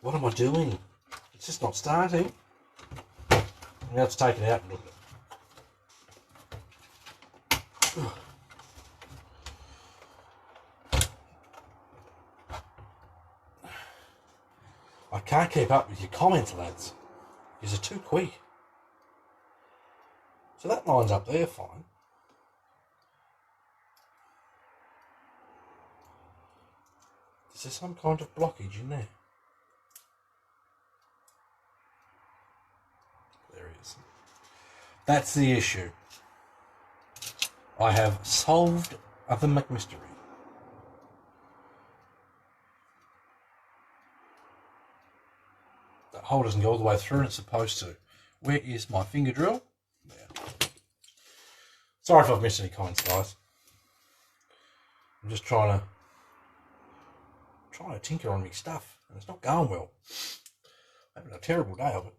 What am I doing? It's just not starting. I'm going to have to take it out and look at it. I can't keep up with your comments, lads. You're too quick. So that line's up there fine. Is there some kind of blockage in there? There is. That's the issue. I have solved the McMystery. That hole doesn't go all the way through and it's supposed to. Where is my finger drill? There. Sorry if I've missed any comments, guys. I'm just trying to tinker on me stuff and it's not going well. I'm having a terrible day of it.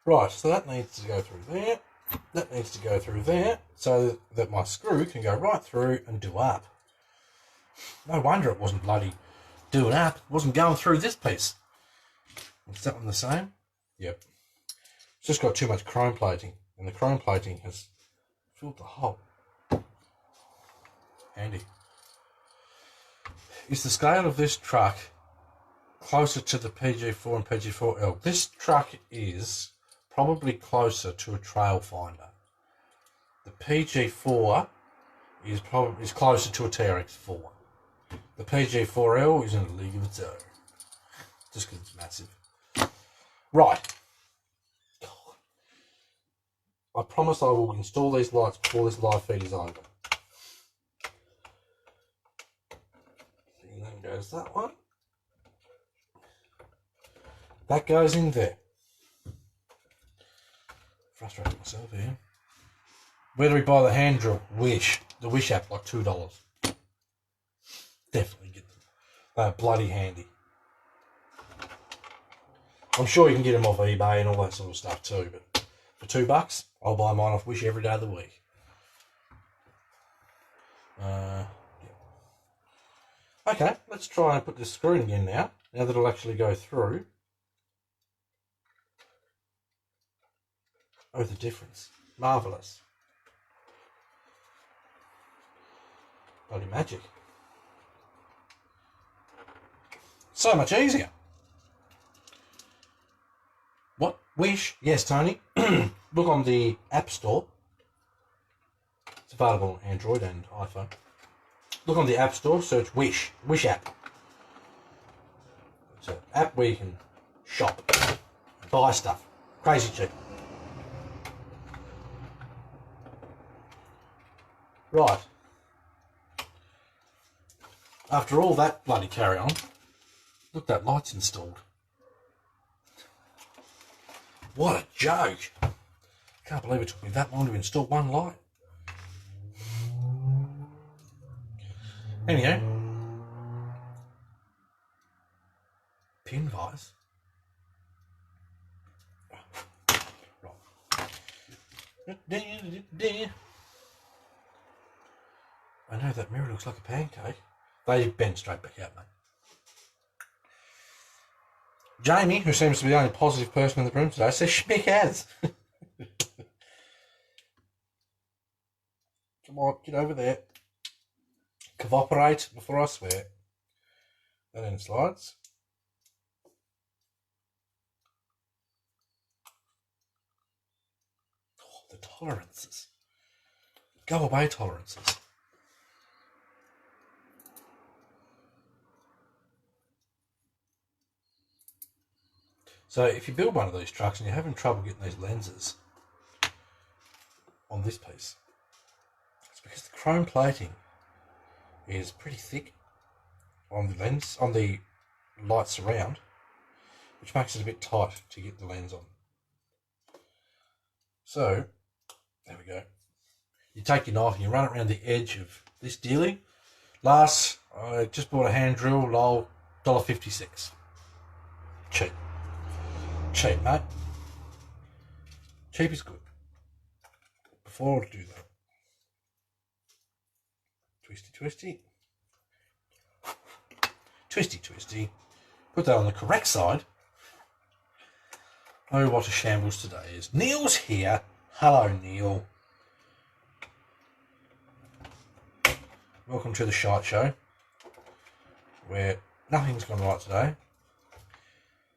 Right, so that needs to go through there. That needs to go through there so that my screw can go right through and do up. No wonder it wasn't bloody doing up. It wasn't going through this piece. Is that one the same? Yep. It's just got too much chrome plating, and the chrome plating has filled the hole. Handy. Is the scale of this truck closer to the PG4 and PG4L? This truck is probably closer to a trail finder. The PG4 is closer to a TRX4. The PG4L is in a league of its own. Just because it's massive. Right. I promise I will install these lights before this live feed is over. And then goes that one. That goes in there. Frustrating myself here. Where do we buy the hand drill? Wish. The Wish app, like $2. Definitely get them. They're bloody handy. I'm sure you can get them off eBay and all that sort of stuff too, but for $2, I'll buy mine off Wish every day of the week. Yeah. Okay, let's try and put this screw in again now that it'll actually go through. Oh, the difference. Marvellous. Bloody magic. So much easier. What? Wish? Yes, Tony. Look on the App Store. It's available on Android and iPhone. Look on the App Store, search Wish. Wish app. It's an app where you can shop and buy stuff. Crazy cheap. Right. After all that bloody carry on, look, that light's installed. What a joke. Can't believe it took me that long to install one light. Anyhow. Pin vise. Right. I know that mirror looks like a pancake. They bend straight back out, mate. Jamie, who seems to be the only positive person in the room today, says Schmick has. Come on, get over there. Cooperate before I swear. That end slides. Oh, the tolerances. Go away, tolerances. So if you build one of these trucks and you're having trouble getting these lenses on this piece, it's because the chrome plating is pretty thick on the lens, on the light surround, which makes it a bit tight to get the lens on. So, there we go. You take your knife and you run it around the edge of this dealie. Last, I just bought a hand drill, lol, $1.56. Cheap. Cheap, mate. Cheap is good. Before I do that, twisty, twisty. Twisty, twisty. Put that on the correct side. Oh, what a shambles today is. Neil's here. Hello, Neil. Welcome to the shite show, where nothing's gone right today.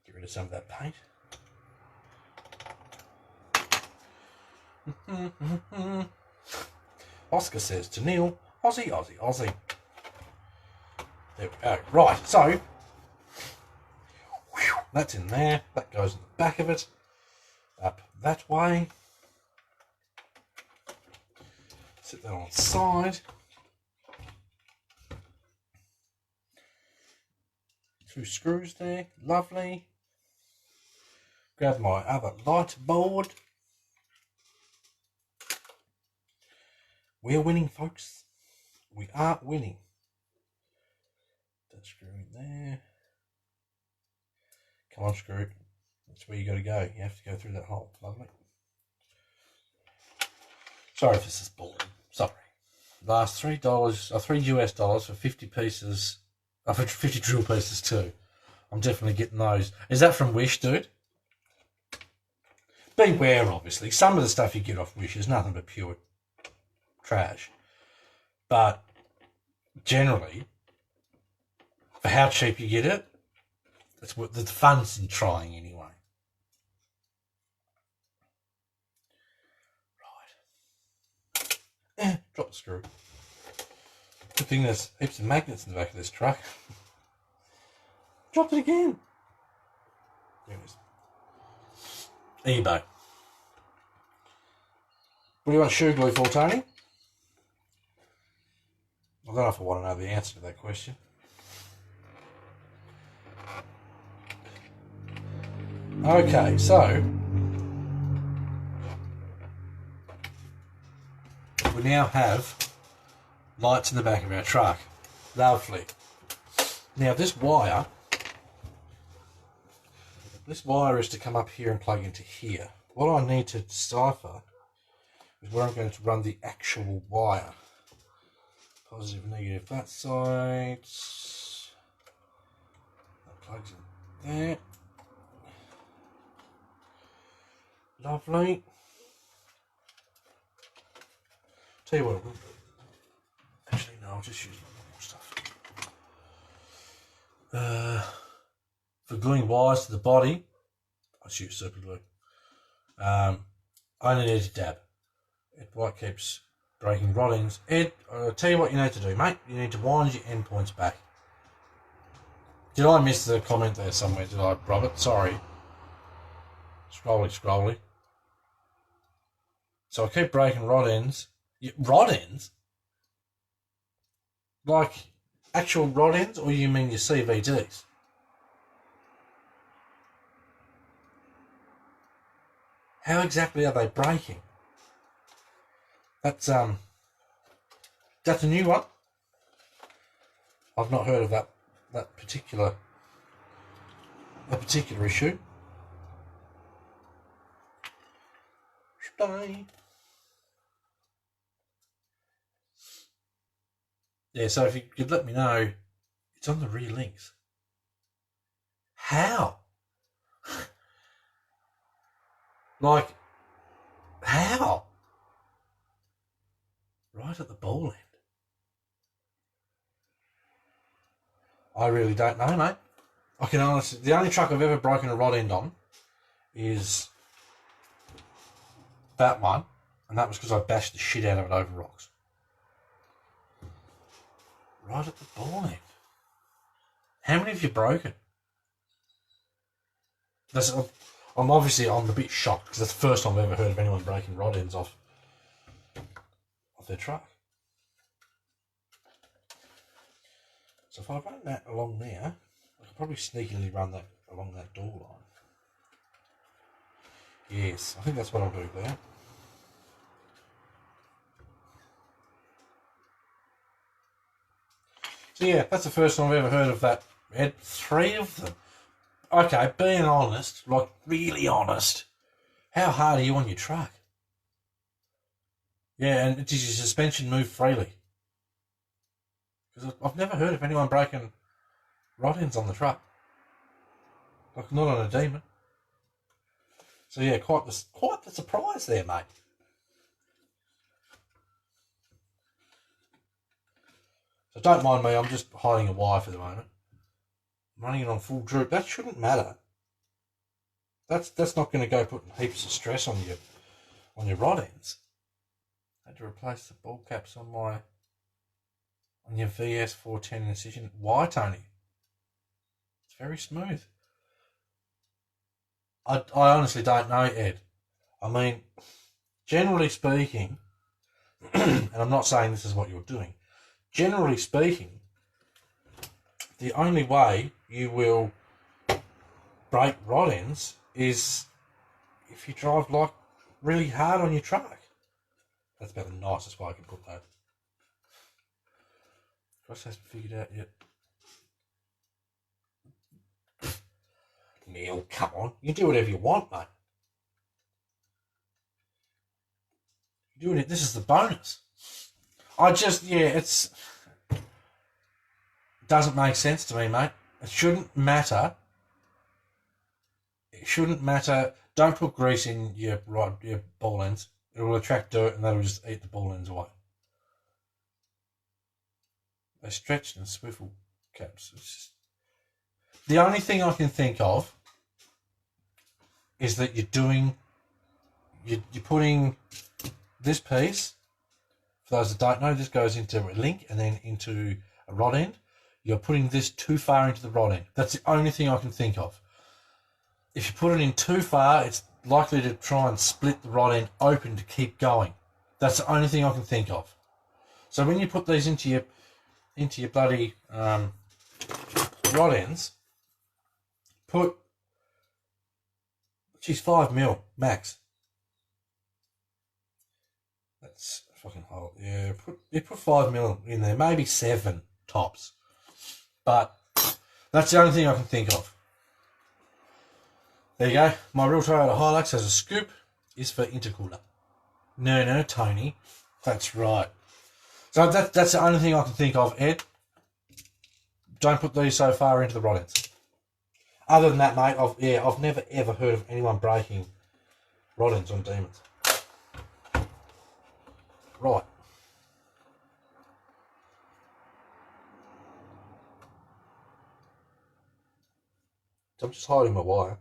Get rid of some of that paint. Oscar says to Neil, Aussie, Aussie, Aussie. There we go. Right, so that's in there. That goes in the back of it. Up that way. Sit that on the side. Two screws there. Lovely. Grab my other light board. We are winning, folks. We are winning. That screw in there. Come on, screw. That's where you got to go. You have to go through that hole. Lovely. Sorry if this is boring. Sorry. last $3 or $3 for 50 pieces, for 50 drill pieces too. I'm definitely getting those. Is that from Wish, dude? Beware, obviously. Some of the stuff you get off Wish is nothing but pure trash. But generally, for how cheap you get it, that's what the fun's in trying anyway. Right. Drop the screw. Good thing there's heaps of magnets in the back of this truck. Dropped it again. There it is. eBay. What do you want shoe glue for, Tony? I don't know if I want to know the answer to that question. Okay, so we now have lights in the back of our truck. Lovely. Now this wire is to come up here and plug into here. What I need to decipher is where I'm going to run the actual wire. Positive, negative, that side. That plugs in there. Lovely. Tell you what, actually no, I'll just use more stuff. For gluing wires to the body, I'll just use super glue. I only need a dab. Ed White keeps breaking rod ends. Ed, I'll tell you what you need to do, mate. You need to wind your end points back. Did I miss the comment there somewhere? Did I, Robert? Sorry. Scrolly. So I keep breaking rod ends. Rod ends? Like actual rod ends, or you mean your CVDs? How exactly are they breaking? That's a new one. I've not heard of that particular issue. Yeah, so if you could let me know, it's on the rear links. How? Like, how? Right at the ball end. I really don't know, mate. I can honestly, the only truck I've ever broken a rod end on is that one, and that was because I bashed the shit out of it over rocks. Right at the ball end. How many have you broken? I'm obviously a bit shocked because that's the first time I've ever heard of anyone breaking rod ends off their truck. So if I run that along there, I could probably sneakily run that along that door line. Yes, I think that's what I'll do there. So yeah, that's the first time I've ever heard of that. Ed, 3 of them. Okay, being honest, like really honest, how hard are you on your truck? Yeah, and does your suspension move freely? Because I've never heard of anyone breaking rod ends on the truck. Like, not on a Demon. So yeah, quite the surprise there, mate. So don't mind me, I'm just hiding a wire for the moment. I'm running it on full droop. That shouldn't matter. That's not going to go putting heaps of stress on your rod ends. I had to replace the ball caps on your VS 410 Incision. Why, Tony? It's very smooth. I honestly don't know, Ed. I mean, generally speaking, and I'm not saying this is what you're doing, generally speaking, the only way you will break rod ends is if you drive like really hard on your truck. That's about the nicest way I can put that. Cross hasn't figured out yet. Neil, come on. You can do whatever you want, mate. You're doing it. This is the bonus. It's doesn't make sense to me, mate. It shouldn't matter. It shouldn't matter. Don't put grease in your ball ends. It will attract dirt and that'll just eat the ball ends away. They stretched and swivel caps. The only thing I can think of is that you're putting this piece, for those that don't know, this goes into a link and then into a rod end. You're putting this too far into the rod end. That's the only thing I can think of. If you put it in too far, it's likely to try and split the rod end open to keep going. That's the only thing I can think of. So when you put these into your bloody rod ends, put 5 mil max. That's fucking hole. Yeah, put 5 mil in there, maybe 7 tops. But that's the only thing I can think of. There you go. My real Toyota Hilux has a scoop. Is for intercooler. No, Tony. That's right. So that's the only thing I can think of, Ed. Don't put these so far into the rod ends. Other than that, mate, I've never ever heard of anyone breaking rod ends on Demons. Right. So I'm just hiding my wire.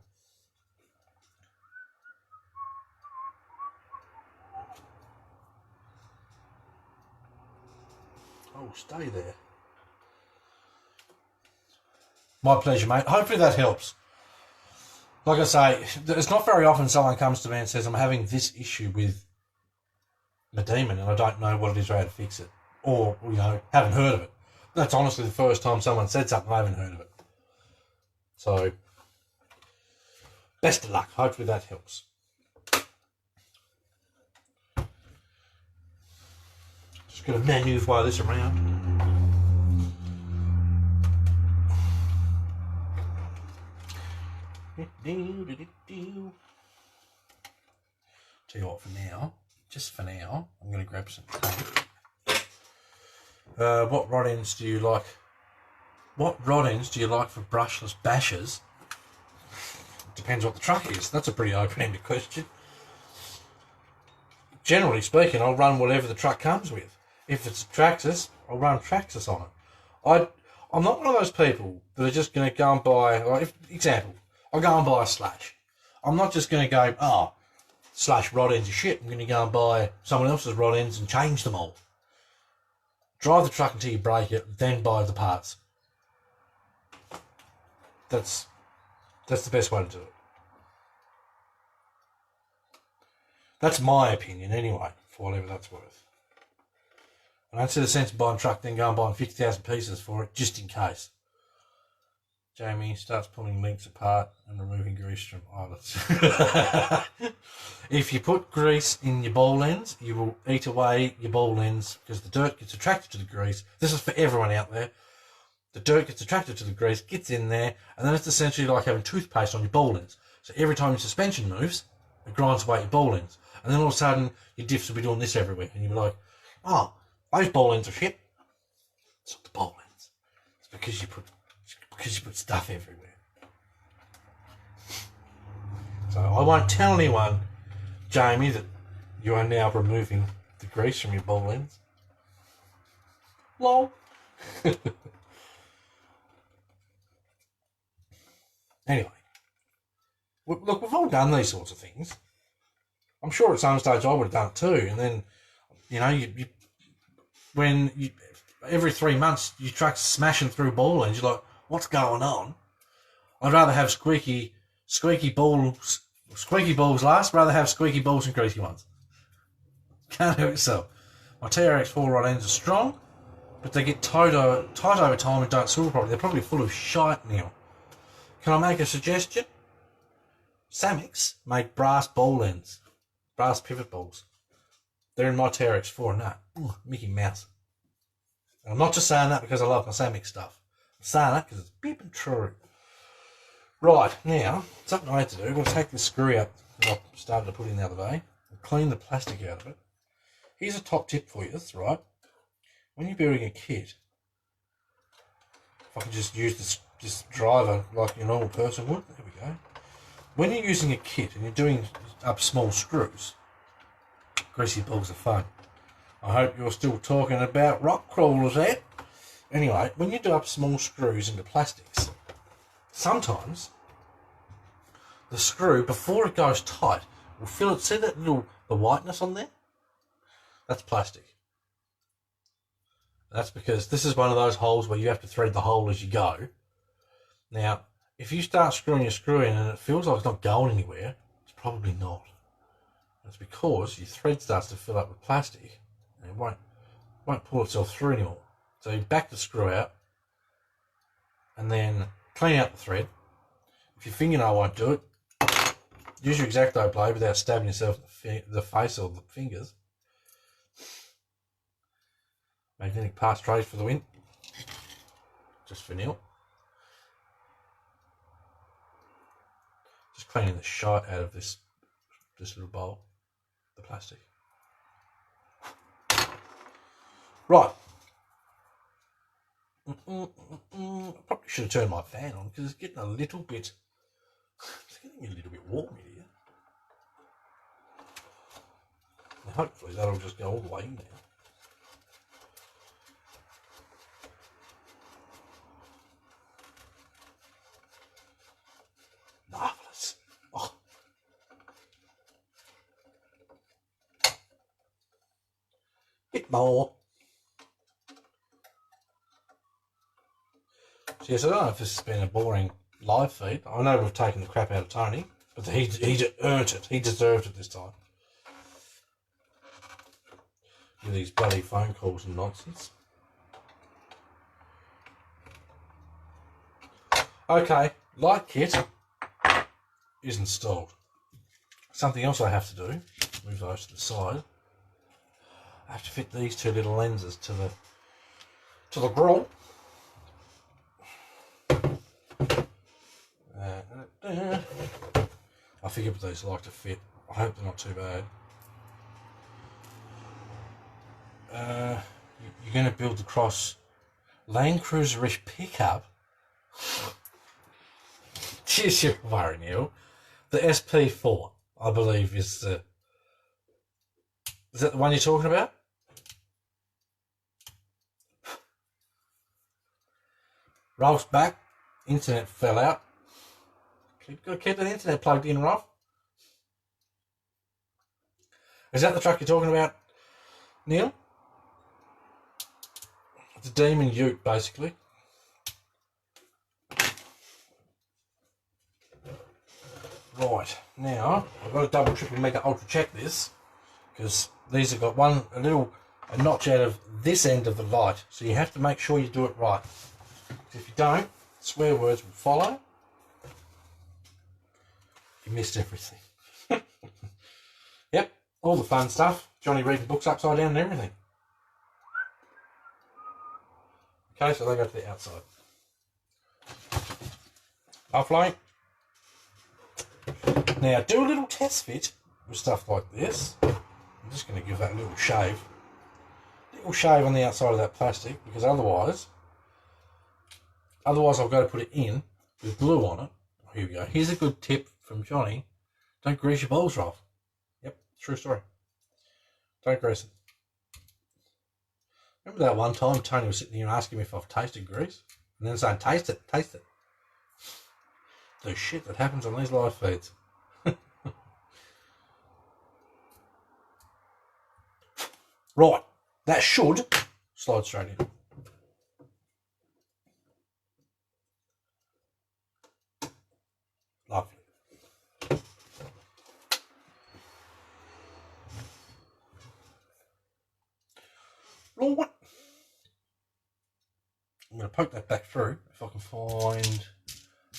Oh, stay there. My pleasure, mate. Hopefully that helps. Like I say, it's not very often someone comes to me and says, I'm having this issue with my Demon and I don't know what it is or how to fix it. Or, haven't heard of it. That's honestly the first time someone said something, I haven't heard of it. So, best of luck. Hopefully that helps. Just going to maneuver this around. Tell you what, just for now, I'm going to grab some tape. What rod ends do you like? What rod ends do you like for brushless bashes? Depends what the truck is. That's a pretty open-ended question. Generally speaking, I'll run whatever the truck comes with. If it's a Traxxas, I'll run Traxxas on it. I'm not one of those people that are just going to go and buy, example, I'll go and buy a Slash. I'm not just going to go, Slash rod ends are shit. I'm going to go and buy someone else's rod ends and change them all. Drive the truck until you break it, then buy the parts. That's the best way to do it. That's my opinion anyway, for whatever that's worth. I don't see the sense of buying a truck, then go and buying 50,000 pieces for it, just in case. Jamie starts pulling links apart and removing grease from eyelets. If you put grease in your ball ends, you will eat away your ball ends because the dirt gets attracted to the grease. This is for everyone out there. The dirt gets attracted to the grease, gets in there, and then it's essentially like having toothpaste on your ball ends. So every time your suspension moves, it grinds away your ball ends. And then all of a sudden, your diffs will be doing this everywhere. And you'll be like, those ball ends are shit. It's not the ball ends. It's because you put stuff everywhere. So I won't tell anyone, Jamie, that you are now removing the grease from your ball ends. Lol. Anyway, look, we've all done these sorts of things. I'm sure at some stage I would have done it too. And then, every 3 months your truck's smashing through ball ends, you're like, what's going on? I'd rather have squeaky balls last, rather have squeaky balls than greasy ones. Can't help yourself. My TRX4 rod ends are strong, but they get tight over time and don't swivel properly. They're probably full of shite now. Can I make a suggestion? Samick's make brass ball ends, brass pivot balls. They're in my TRX4 and that. Ooh, Mickey Mouse. And I'm not just saying that because I love my Samick stuff. I'm saying that because it's beeping true. Right, now, something I had to do. I'm going to take this screw out that I started to put in the other day and clean the plastic out of it. Here's a top tip for you, that's right. when you're building a kit, if I can just use this driver like your normal person would, there we go. When you're using a kit and you're doing up small screws, greasy balls are fun. I hope you're still talking about rock crawlers, Ed. Anyway, when you do up small screws into plastics, sometimes the screw, before it goes tight, will feel it. See that the whiteness on there? That's plastic. That's because this is one of those holes where you have to thread the hole as you go. Now, if you start screwing your screw in and it feels like it's not going anywhere, it's probably not. It's because your thread starts to fill up with plastic and it won't pull itself through anymore. So you back the screw out and then clean out the thread. If your fingernail won't do it, use your X-Acto blade without stabbing yourself in the face or the fingers. Magnetic pass trays for the win. Just for Neil. Just cleaning the shite out of this little bowl, the plastic. Right. I probably should have turned my fan on because it's getting a little bit. It's getting a little bit warm in here. Now hopefully that'll just go all the way in there. Marvellous. Oh. Bit more. So yes, I don't know if this has been a boring live feed. I know we've taken the crap out of Tony, but he earned it. He deserved it this time. With these bloody phone calls and nonsense. Okay, light kit is installed. Something else I have to do, move those to the side. I have to fit these two little lenses to the grill. I figured these like to fit. I hope they're not too bad. You're going to build the cross Land Cruiser-ish pickup. Jeez, you're worrying, Neil. The SP4, I believe, is the... Is that the one you're talking about? Ralph's back. Internet fell out. You've got to keep the internet plugged in, Ralph. Is that the truck you're talking about, Neil? It's a Demon Ute, basically. Right, now I've got to double, triple, mega, ultra check this because these have got a notch out of this end of the light, so you have to make sure you do it right. If you don't, swear words will follow. You missed everything. Yep, all the fun stuff. Johnny reading books upside down and everything. Okay, so they go to the outside. Offline. Now, do a little test fit with stuff like this. I'm just going to give that a little shave. Little shave on the outside of that plastic, because otherwise I've got to put it in with glue on it. Here we go. Here's a good tip from Johnny. Don't grease your balls, Ralph. Yep, true story. Don't grease them. Remember that one time Tony was sitting here asking me if I've tasted grease? And then saying, taste it, taste it. The shit that happens on these live feeds. Right, that should slide straight in. Lovely. Right. I'm going to poke that back through if I can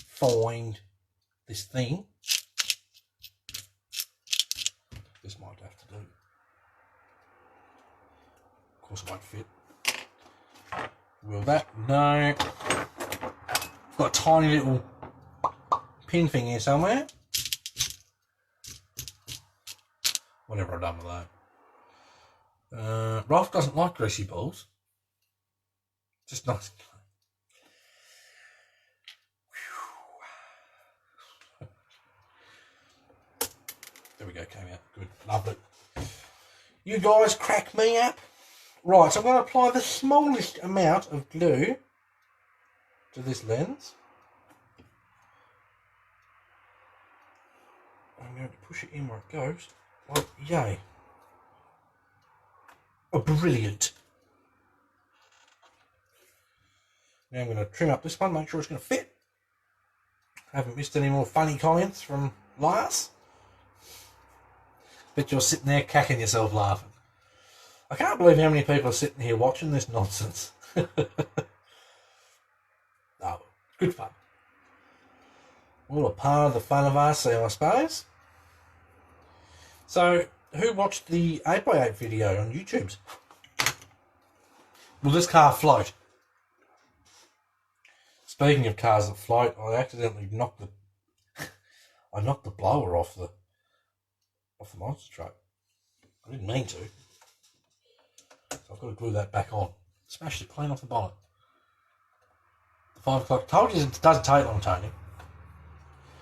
find this thing. This might have to do. Of course it won't fit. Will that? No. Got a tiny little pin thing here somewhere. Whatever I've done with that. Ralph doesn't like greasy balls. Just nice. There we go, came out. Good. Lovely. You guys crack me up. Right, so I'm going to apply the smallest amount of glue to this lens. I'm going to push it in where it goes. Like, yay. Oh, brilliant. Now I'm going to trim up this one, make sure it's going to fit. Haven't missed any more funny comments from Lars. Bet you're sitting there cacking yourself laughing. I can't believe how many people are sitting here watching this nonsense. Oh, good fun. All a part of the fun of RC, I suppose. So, who watched the 8x8 video on YouTube? Will this car float? Speaking of cars that float, I accidentally knocked the blower off the monster truck. I didn't mean to. So I've got to glue that back on. Smashed it clean off the bonnet. 5 o'clock. Told you it doesn't take long, Tony.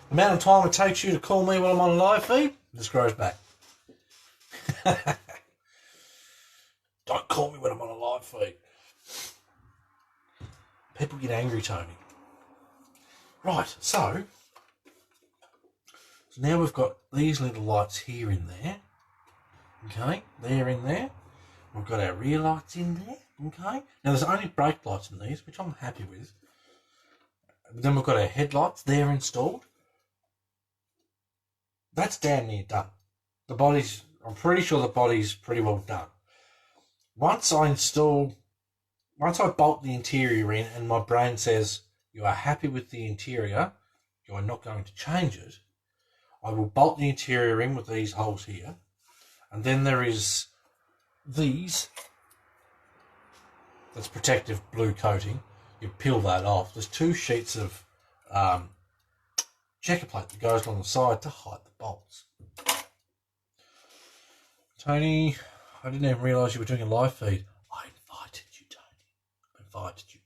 The amount of time it takes you to call me while I'm on a live feed, this grows back. Don't call me when I'm on a live feed. People get angry, Tony. Right, so now we've got these little lights here in there. Okay, they're in there. We've got our rear lights in there. Okay, now there's only brake lights in these, which I'm happy with. Then we've got our headlights there installed. That's damn near done. The body's, I'm pretty sure the body's pretty well done. Once I bolt the interior in and my brain says, you are happy with the interior, you are not going to change it, I will bolt the interior in with these holes here. And then there is these, that's protective blue coating. You peel that off. There's 2 sheets of checker plate that goes along the side to hide the bolts. Tony, I didn't even realise you were doing a live feed. I invited you, Tony. I invited you.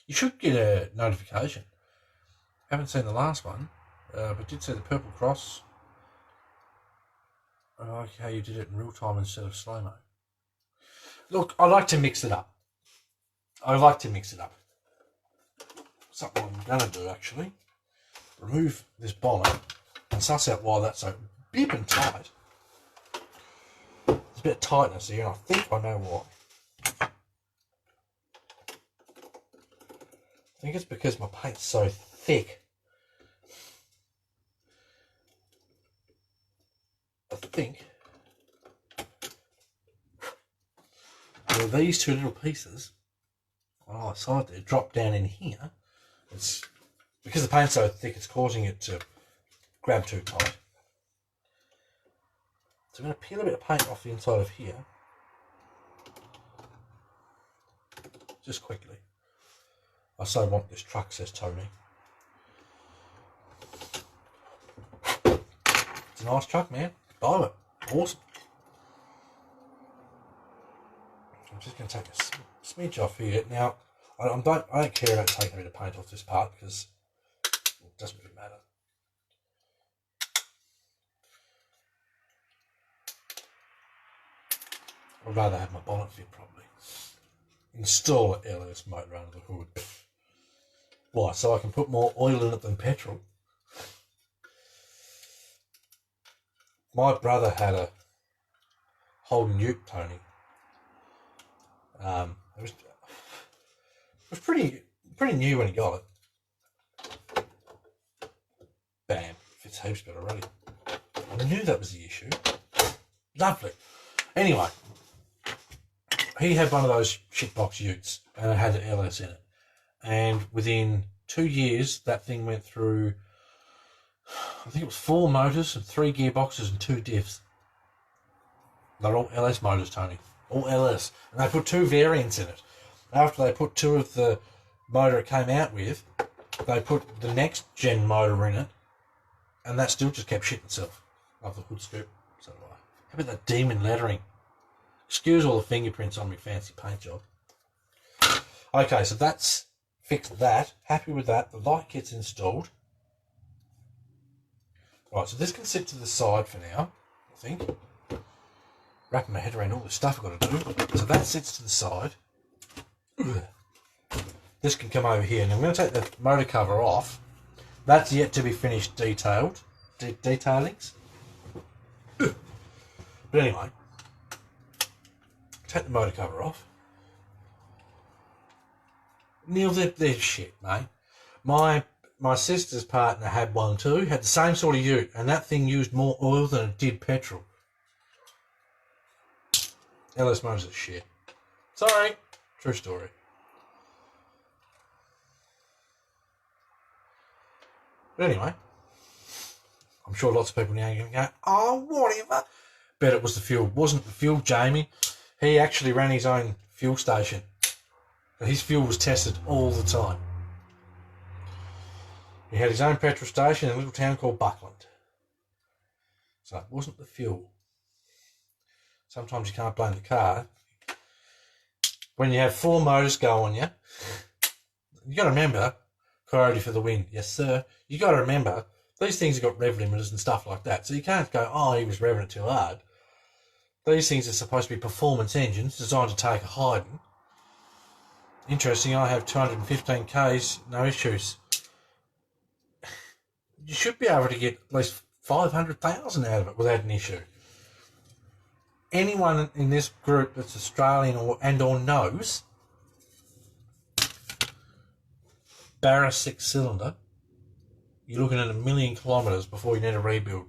You should get a notification. Haven't seen the last one, but did see the purple cross. I like how you did it in real time instead of slow-mo. Look, I like to mix it up. Something I'm going to do, actually. Remove this bonnet and suss out why that's so bippin' tight. There's a bit of tightness here, and I think I know why. I think it's because my paint's so thick. I think these 2 little pieces on either side there drop down in here. It's because the paint's so thick, it's causing it to grab too tight. So I'm going to peel a bit of paint off the inside of here, just quickly. I so want this truck, says Tony. It's a nice truck, man. Buy it. Awesome. I'm just going to take a smidge off here. Now, I don't care about taking a bit of paint off this part because it doesn't really matter. I'd rather have my bonnet fit properly. Install an LS motor under the hood. Why? So I can put more oil in it than petrol. My brother had a Holden Ute, Tony. It was pretty new when he got it. Bam, fits heaps better already. I knew that was the issue. Lovely. Anyway, he had one of those shitbox Utes and it had an LS in it. And within 2 years, that thing went through, I think it was 4 motors and 3 gearboxes and 2 diffs. They're all LS motors, Tony. All LS. And they put 2 variants in it. After they put 2 of the motor it came out with, they put the next gen motor in it, and that still just kept shitting itself. Love the hood scoop. So do I. How about that demon lettering? Excuse all the fingerprints on my fancy paint job. Okay, so that's fixed that. Happy with that. The light gets installed. Right, so this can sit to the side for now, I think. Wrapping my head around all the stuff I've got to do. So that sits to the side. This can come over here, and I'm going to take the motor cover off. That's yet to be finished detailings. But anyway, take the motor cover off. Neil, they're shit, mate. My sister's partner had one too, had the same sort of ute, and that thing used more oil than it did petrol. LS motors are shit. Sorry, true story. But anyway, I'm sure lots of people now are going to go, oh, whatever. Bet it was the fuel. Wasn't the fuel, Jamie. He actually ran his own fuel station. And his fuel was tested all the time. He had his own petrol station in a little town called Buckland. So it wasn't the fuel. Sometimes you can't blame the car. When you have 4 motors go on you got to remember, Coyote for the win. Yes, sir. You got to remember, these things have got rev limiters and stuff like that. So you can't go, oh, he was revving it too hard. These things are supposed to be performance engines designed to take a hiding. Interesting, I have 215 Ks, no issues. You should be able to get at least 500,000 out of it without an issue. Anyone in this group that's Australian or knows Barra 6-cylinder, you're looking at 1 million kilometres before you need a rebuild.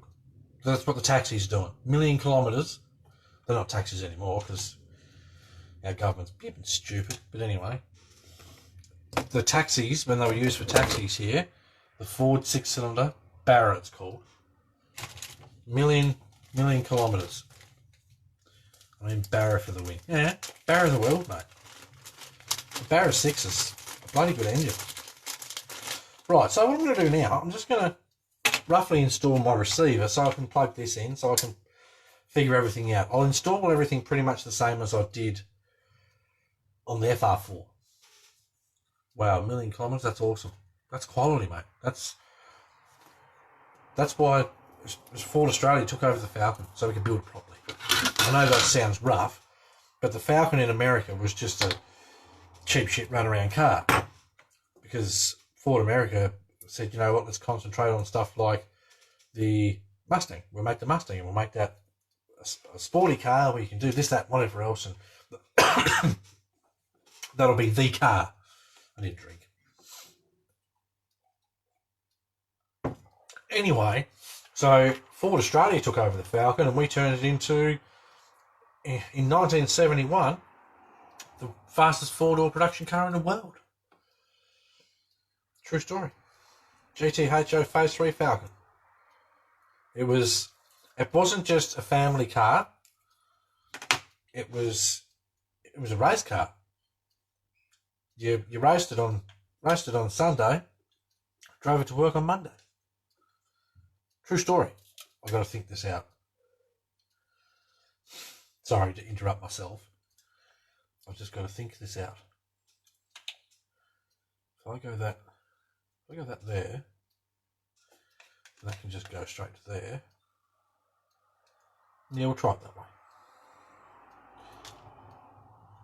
That's what the taxi's doing. 1 million kilometres. They're not taxis anymore because our government's being stupid. But anyway, the taxis, when they were used for taxis here, the Ford 6-cylinder, Barra it's called, million kilometres. I mean Barra for the win. Yeah, Barra the world, mate. The Barra 6 is a bloody good engine. Right, so what I'm going to do now, I'm just going to roughly install my receiver so I can plug this in, so I can figure everything out. I'll install everything pretty much the same as I did on the FR4. Wow, 1 million kilometres, that's awesome. That's quality, mate. That's why Ford Australia took over the Falcon, so we could build it properly. I know that sounds rough, but the Falcon in America was just a cheap shit run-around car. Because Ford America said, you know what, let's concentrate on stuff like the Mustang. We'll make the Mustang and we'll make that a sporty car where you can do this, that, whatever else, and that'll be the car. I need a drink. Anyway, so Ford Australia took over the Falcon and we turned it into, in 1971, the fastest four-door production car in the world. True story. GTHO Phase 3 Falcon. It wasn't just a family car. It was a race car. You raced it on Sunday, drove it to work on Monday. True story. I've got to think this out. Sorry to interrupt myself. I've just got to think this out. If I go that there, that can just go straight to there. Yeah, we'll try it that way.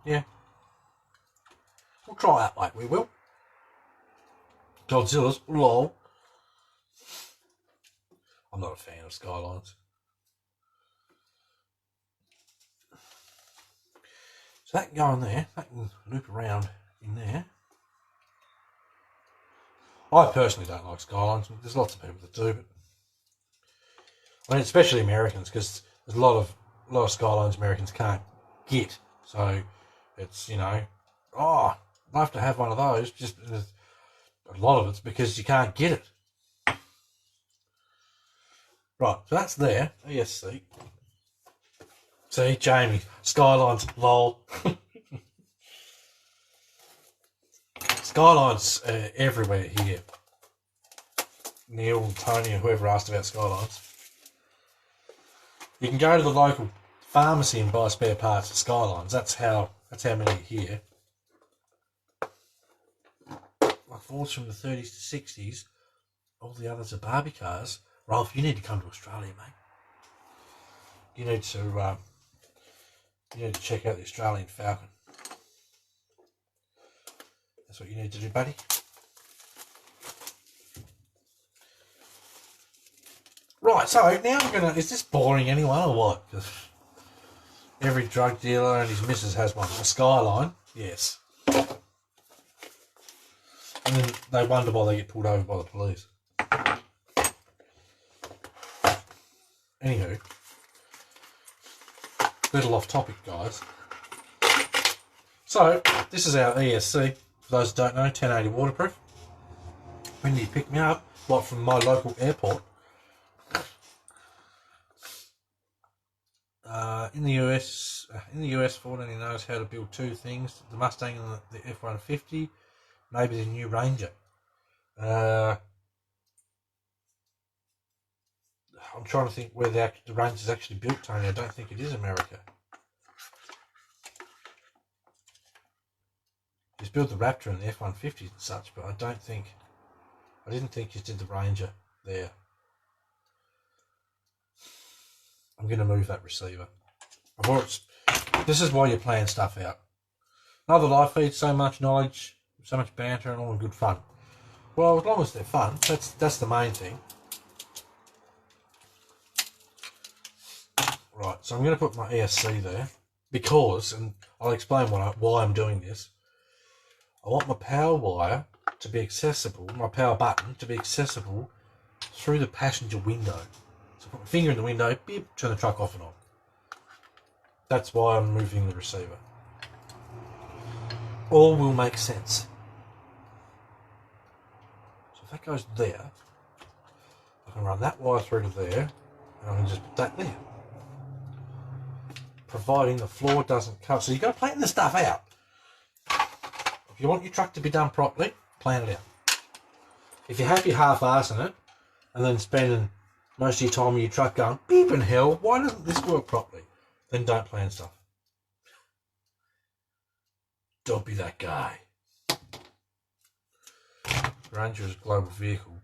Yeah. We'll try that way, we will. Godzilla's, lol. I'm not a fan of Skylines. So that can go in there, that can loop around in there. I personally don't like Skylines. There's lots of people that do, but I mean, especially Americans, because there's a lot of Skylines Americans can't get. So it's, you know, oh, I'd love to have one of those. Just a lot of it's because you can't get it. Right, so that's there. ESC. See, Jamie, Skylines, lol. Skylines everywhere here. Neil and Tony and whoever asked about Skylines. You can go to the local pharmacy and buy spare parts for Skylines. That's how many are here. Fords from the 30s to 60s. All the others are Barbie cars. Ralph, you need to come to Australia, mate. You need to check out the Australian Falcon. That's what you need to do, buddy. Right, so now I'm gonna. Is this boring anyone or what? Because every drug dealer and his missus has one. A Skyline, yes. And then they wonder why they get pulled over by the police. Anywho, little off topic, guys. So, this is our ESC. For those who don't know, 1080 waterproof. When do you pick me up? Like from my local airport. In the US, Ford only knows how to build two things: the Mustang and the F-150. Maybe the new Ranger. I'm trying to think where the Ranger is actually built, Tony. I don't think it is America. He's built the Raptor and the F-150 and such, but I didn't think he did the Ranger there. I'm going to move that receiver. This is why you plan stuff out. Not that I feed so much knowledge, so much banter and all in good fun. Well, as long as they're fun, that's the main thing. Right, so I'm going to put my ESC there because, and I'll explain why I'm doing this. I want my power wire to be accessible, my power button to be accessible through the passenger window. So put my finger in the window, beep, turn the truck off and on. That's why I'm moving the receiver. All will make sense. So if that goes there, I can run that wire through to there, and I can just put that there. Providing the floor doesn't cover. So you've got to plan this stuff out. If you want your truck to be done properly, plan it out. If you're happy half-arsing it, and then spending most of your time with your truck going, beep and hell, why doesn't this work properly? Then don't plan stuff. Don't be that guy. Ranger is a global vehicle.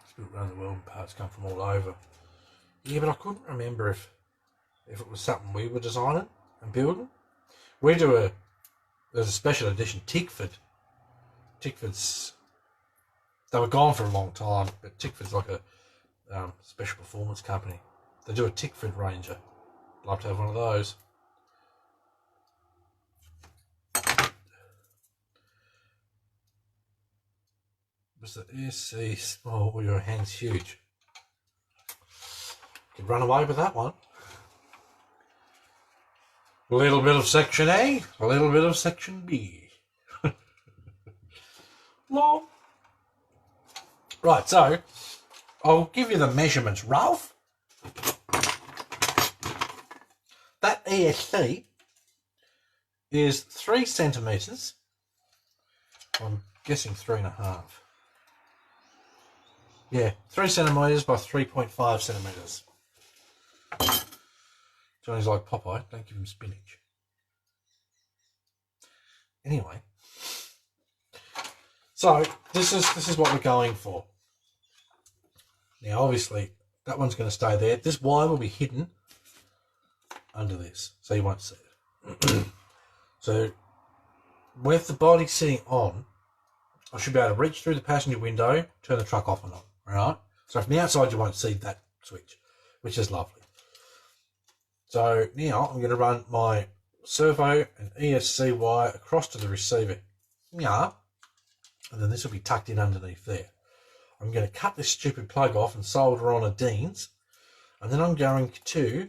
It's built around the world and parts come from all over. Yeah, but I couldn't remember if it was something we were designing and building. There's a special edition Tickford. Tickford's, they were gone for a long time, but Tickford's like a special performance company. They do a Tickford Ranger. I'd love to have one of those. Was the ESC small or your hand's huge? Could run away with that one. A little bit of section A, a little bit of section B. Long. Right, so I'll give you the measurements, Ralph. That ESC is 3 centimetres. I'm guessing 3.5. Yeah, 3 centimetres by 3.5 centimetres. Johnny's like Popeye, don't give him spinach. Anyway, so this is what we're going for. Now, obviously, that one's going to stay there. This wire will be hidden under this, so you won't see it. So, with the body sitting on, I should be able to reach through the passenger window, turn the truck off and on. All right. So from the outside, you won't see that switch, which is lovely. So now I'm going to run my servo and ESC wire across to the receiver. Yeah. And then this will be tucked in underneath there. I'm going to cut this stupid plug off and solder on a Dean's. And then I'm going to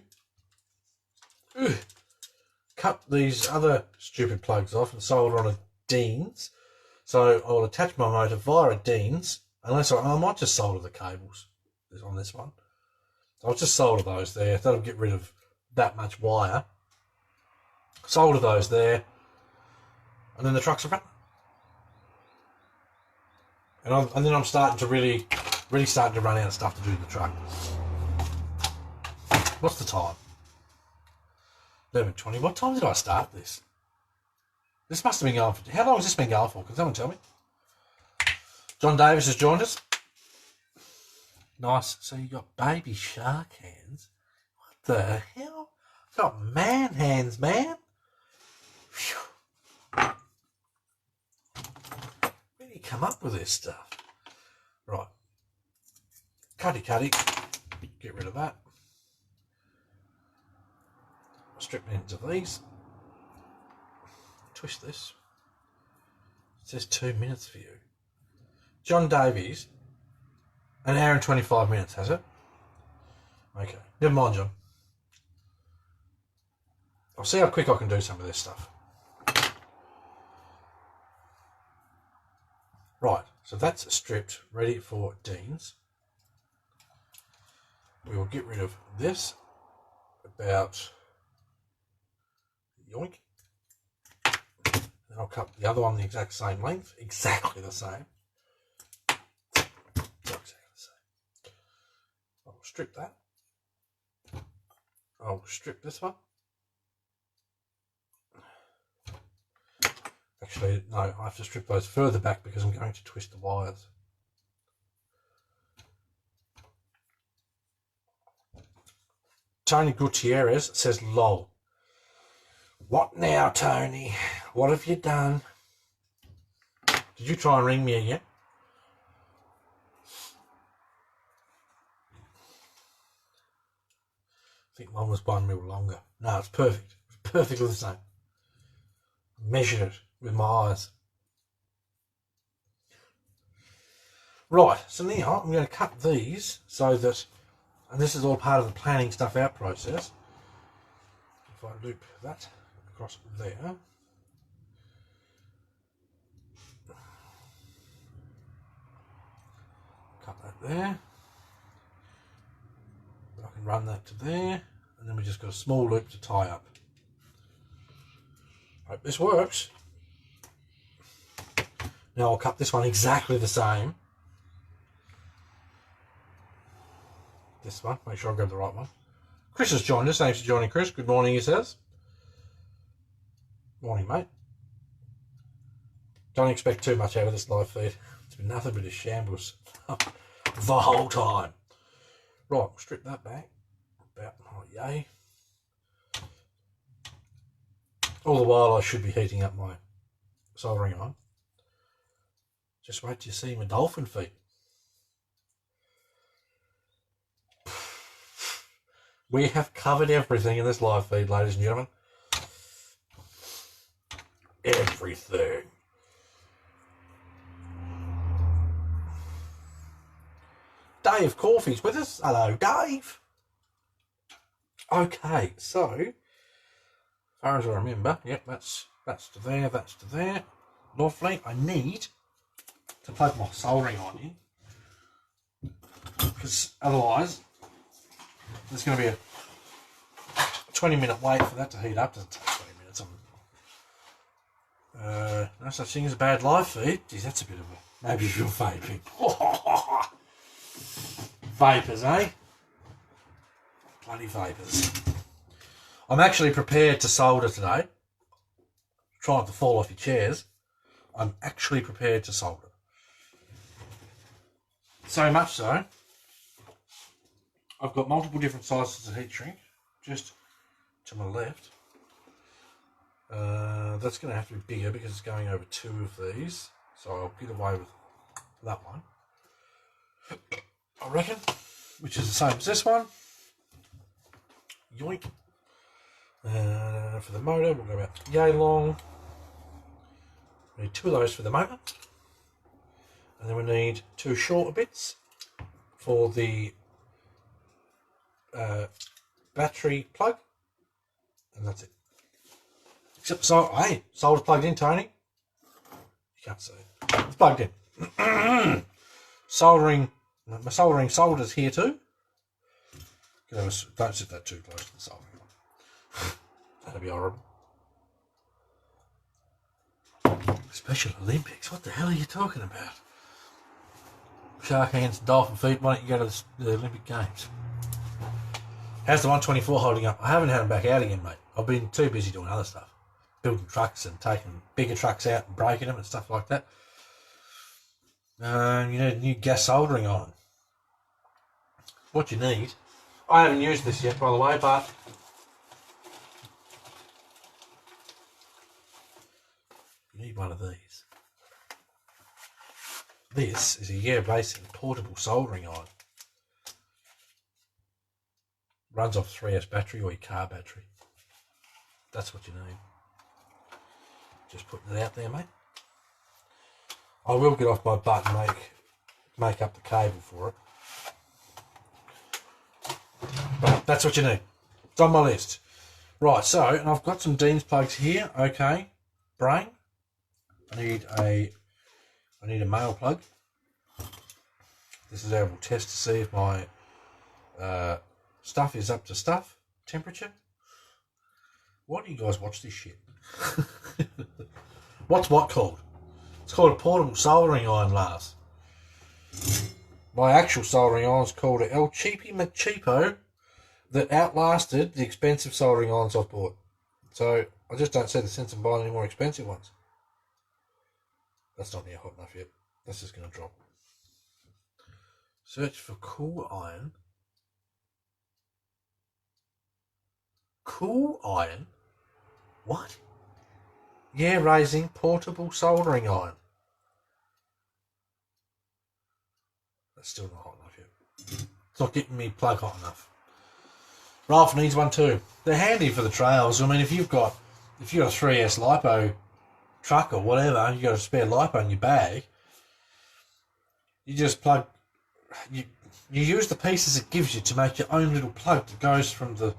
cut these other stupid plugs off and solder on a Dean's. So I'll attach my motor via a Dean's, unless I might just solder the cables on this one. So I'll just solder those there. That'll get rid of that much wire. Solder those there, and then the trucks are running. And then I'm starting to really starting to run out of stuff to do to the truck. What's the time? 11:20. What time did I start this? This must have been going for... How long has this been going for? Can someone tell me? John Davis has joined us. Nice. So you got baby shark hands. What the hell? Got man hands, man. Whew. Where do you come up with this stuff? Right. Cutty. Get rid of that. Strip the ends of these. Twist this. It says 2 minutes for you. John Davies, an hour and 25 minutes, has it? Okay, never mind, John. I'll see how quick I can do some of this stuff. Right, so that's stripped, ready for Dean's. We will get rid of this, about yoink. Then I'll cut the other one the exact same length, exactly the same. I'll strip that. I'll strip this one. Actually, no, I have to strip those further back because I'm going to twist the wires. Tony Gutierrez says, lol. What now, Tony? What have you done? Did you try and ring me again? I think one was 1 mil longer. No, it's perfect. It's perfectly the same. Measured it with my eyes. Right, so now I'm going to cut these so that, and this is all part of the planning stuff out process. If I loop that across there. Cut that there. I can run that to there, and then we just got a small loop to tie up. Hope this works. Now I'll cut this one exactly the same. This one, make sure I grab the right one. Chris has joined us. Thanks for joining, Chris. Good morning, he says. Morning, mate. Don't expect too much out of this live feed. It's been nothing but a shambles the whole time. Right, we'll strip that back. About, oh yay. All the while I should be heating up my soldering iron. Just wait till you see my dolphin feet. We have covered everything in this live feed, ladies and gentlemen. Everything. Dave Coffey's with us. Hello, Dave. Okay, so as far as I remember, yep, that's to there, that's to there. Lovely. I need to plug my soldering iron in, because otherwise there's going to be a 20-minute wait for that to heat up. Doesn't take 20 minutes. No such thing as a bad live feed. Geez, that's a bit of a, maybe if you're vaping. Vapors, eh? Bloody vapors. I'm actually prepared to solder today. Try not to fall off your chairs. I'm actually prepared to solder. So much so, I've got multiple different sizes of heat shrink just to my left. That's going to have to be bigger because it's going over 2 of these. So I'll get away with that one, I reckon, which is the same as this one. Yoink. For the motor, we'll go about yay long. We need 2 of those for the motor. And then we need 2 shorter bits for the battery plug. And that's it. Except, so, hey, solder's plugged in, Tony. You can't see it. It's plugged in. Soldering, my soldering solder's here too. Don't sit that too close to the soldering line. That'd be horrible. Special Olympics? What the hell are you talking about? Shark hands, dolphin feet. Why don't you go to the Olympic Games? How's the 124 holding up? I haven't had them back out again, mate. I've been too busy doing other stuff. Building trucks and taking bigger trucks out and breaking them and stuff like that. You need a new gas soldering iron. What you need, I haven't used this yet, by the way, but you need one of these. This is a basic portable soldering iron. Runs off 3S battery or your car battery. That's what you need. Just putting it out there, mate. I will get off my butt and make up the cable for it. But that's what you need. It's on my list. Right, so, and I've got some Dean's plugs here. Okay, brain. I need a male plug. This is how we'll test to see if my stuff is up to stuff temperature. Why do you guys watch this shit? What's what called? It's called a portable soldering iron, Lars. My actual soldering iron is called a El Cheapy McCheapo that outlasted the expensive soldering irons I've bought. So I just don't see the sense in buying any more expensive ones. That's not near hot enough yet. That's just going to drop. Search for cool iron. Cool iron? What? Yeah, raising portable soldering iron. That's still not hot enough yet. It's not getting me plug hot enough. Ralph needs one too. They're handy for the trails. I mean, if you've got a 3S lipo truck or whatever, you got a spare lipo in your bag. You just plug. You use the pieces it gives you to make your own little plug that goes from the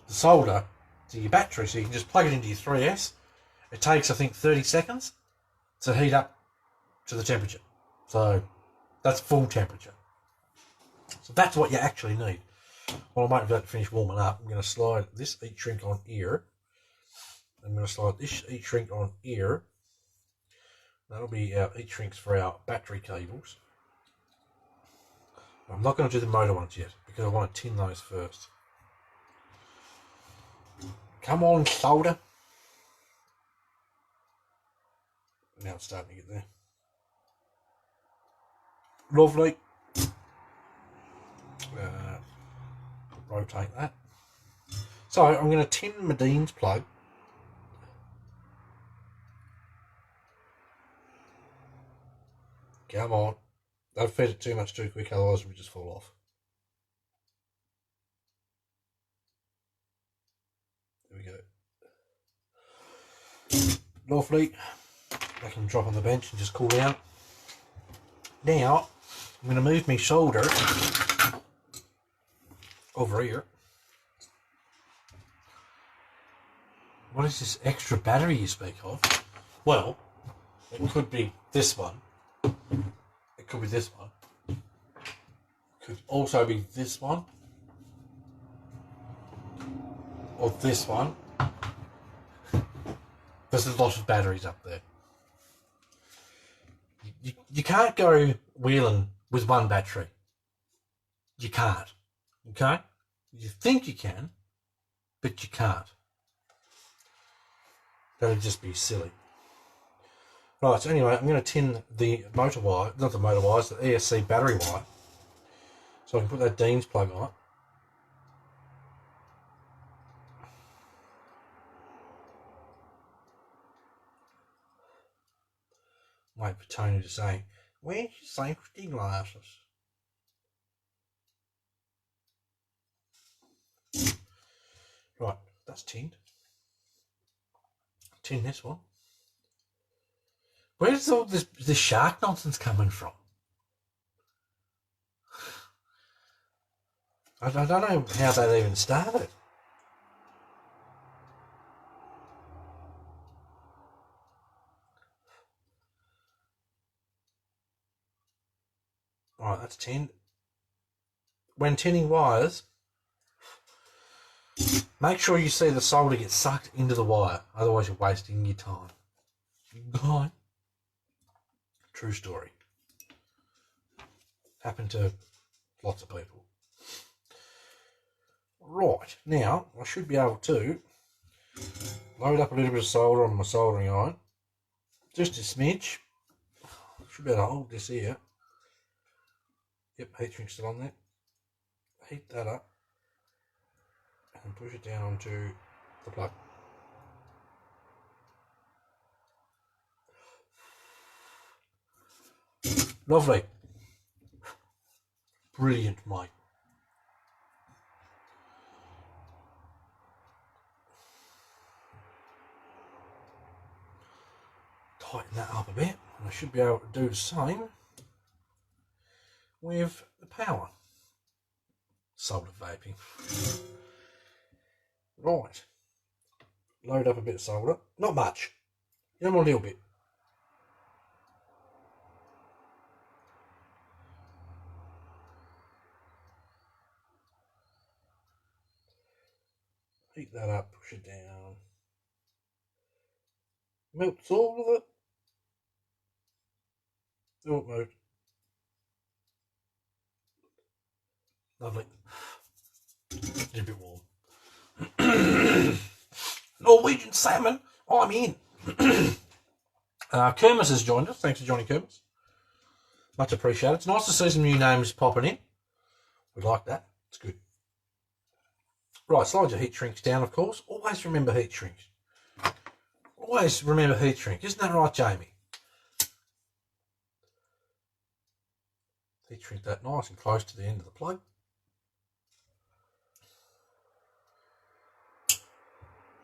solder to your battery. So you can just plug it into your 3S. It takes, I think, 30 seconds to heat up to the temperature. So that's full temperature. So that's what you actually need. Well, I'm waiting for that to finish warming up. I'm going to slide this heat shrink on here. I'm going to slide this heat shrink on here. That'll be our heat shrinks for our battery cables. I'm not going to do the motor ones yet because I want to tin those first. Come on, solder. Now it's starting to get there. Lovely. Rotate that. So I'm going to tin my Dean's plug. Come on. Don't feed it too much too quick, otherwise it will just fall off. There we go. Lovely. I can drop on the bench and just cool down. Now, I'm going to move my shoulder over here. What is this extra battery you speak of? Well, it could be this one. It could be this one. It could also be this one. Or this one. There's a lot of batteries up there. You can't go wheeling with one battery. You can't. Okay? You think you can, but you can't. That'd just be silly. Right, so anyway, I'm going to tin the motor wire, not the motor wires, the ESC battery wire. So I can put that Dean's plug on it. Wait for Tony to say, "Where's your safety glasses?" Right, that's tinned. Tin this one. Where's all this shark nonsense coming from? I don't know how that even started. Alright, that's tinned. When tinning wires, make sure you see the solder get sucked into the wire, otherwise you're wasting your time. God. True story. Happened to lots of people. Right, now I should be able to load up a little bit of solder on my soldering iron. Just a smidge. Should be able to hold this here. Yep, heat shrink still on there. Heat that up and push it down onto the plug. Lovely. Brilliant, mate. Tighten that up a bit, and I should be able to do the same with the power solder vaping. Right, load up a bit of solder, not much, a little bit. Heat that up, push it down, melts all of it. Oh, it moved. Lovely. It's a bit warm. Norwegian salmon, I'm in. Kermis has joined us. Thanks for joining, Kermis. Much appreciated. It's nice to see some new names popping in. We like that. It's good. Right, slide your heat shrinks down, of course. Always remember heat shrinks. Always remember heat shrink. Isn't that right, Jamie? Heat shrink that nice and close to the end of the plug.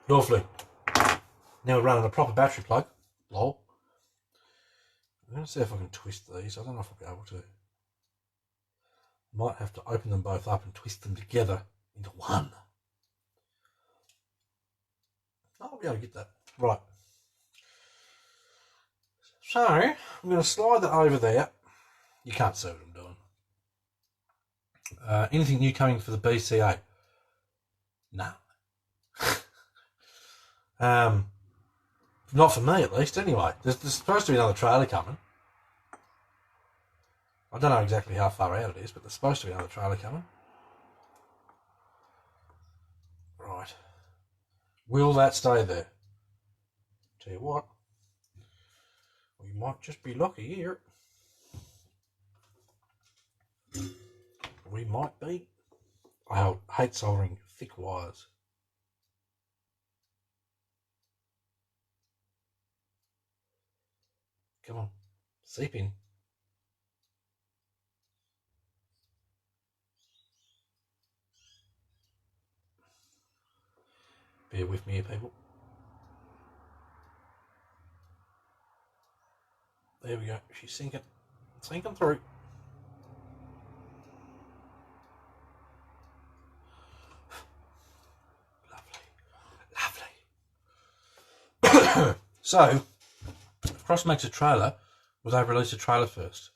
Lovely. Now we're running a proper battery plug. Lol. I'm going to see if I can twist these. I don't know if I'll be able to. Might have to open them both up and twist them together into one. I'll be able to get that. Right. So, I'm going to slide that over there. You can't see what I'm doing. Anything new coming for the BCA? No. Not for me, at least, anyway. There's supposed to be another trailer coming. I don't know exactly how far out it is, but there's supposed to be another trailer coming. Right. Will that stay there? Tell you what, we might just be lucky here. We might be. I hate soldering thick wires. Come on, seep in. Bear with me here, people. There we go. She's sinking through. Lovely. So, Cross makes a trailer. Will they release a trailer first?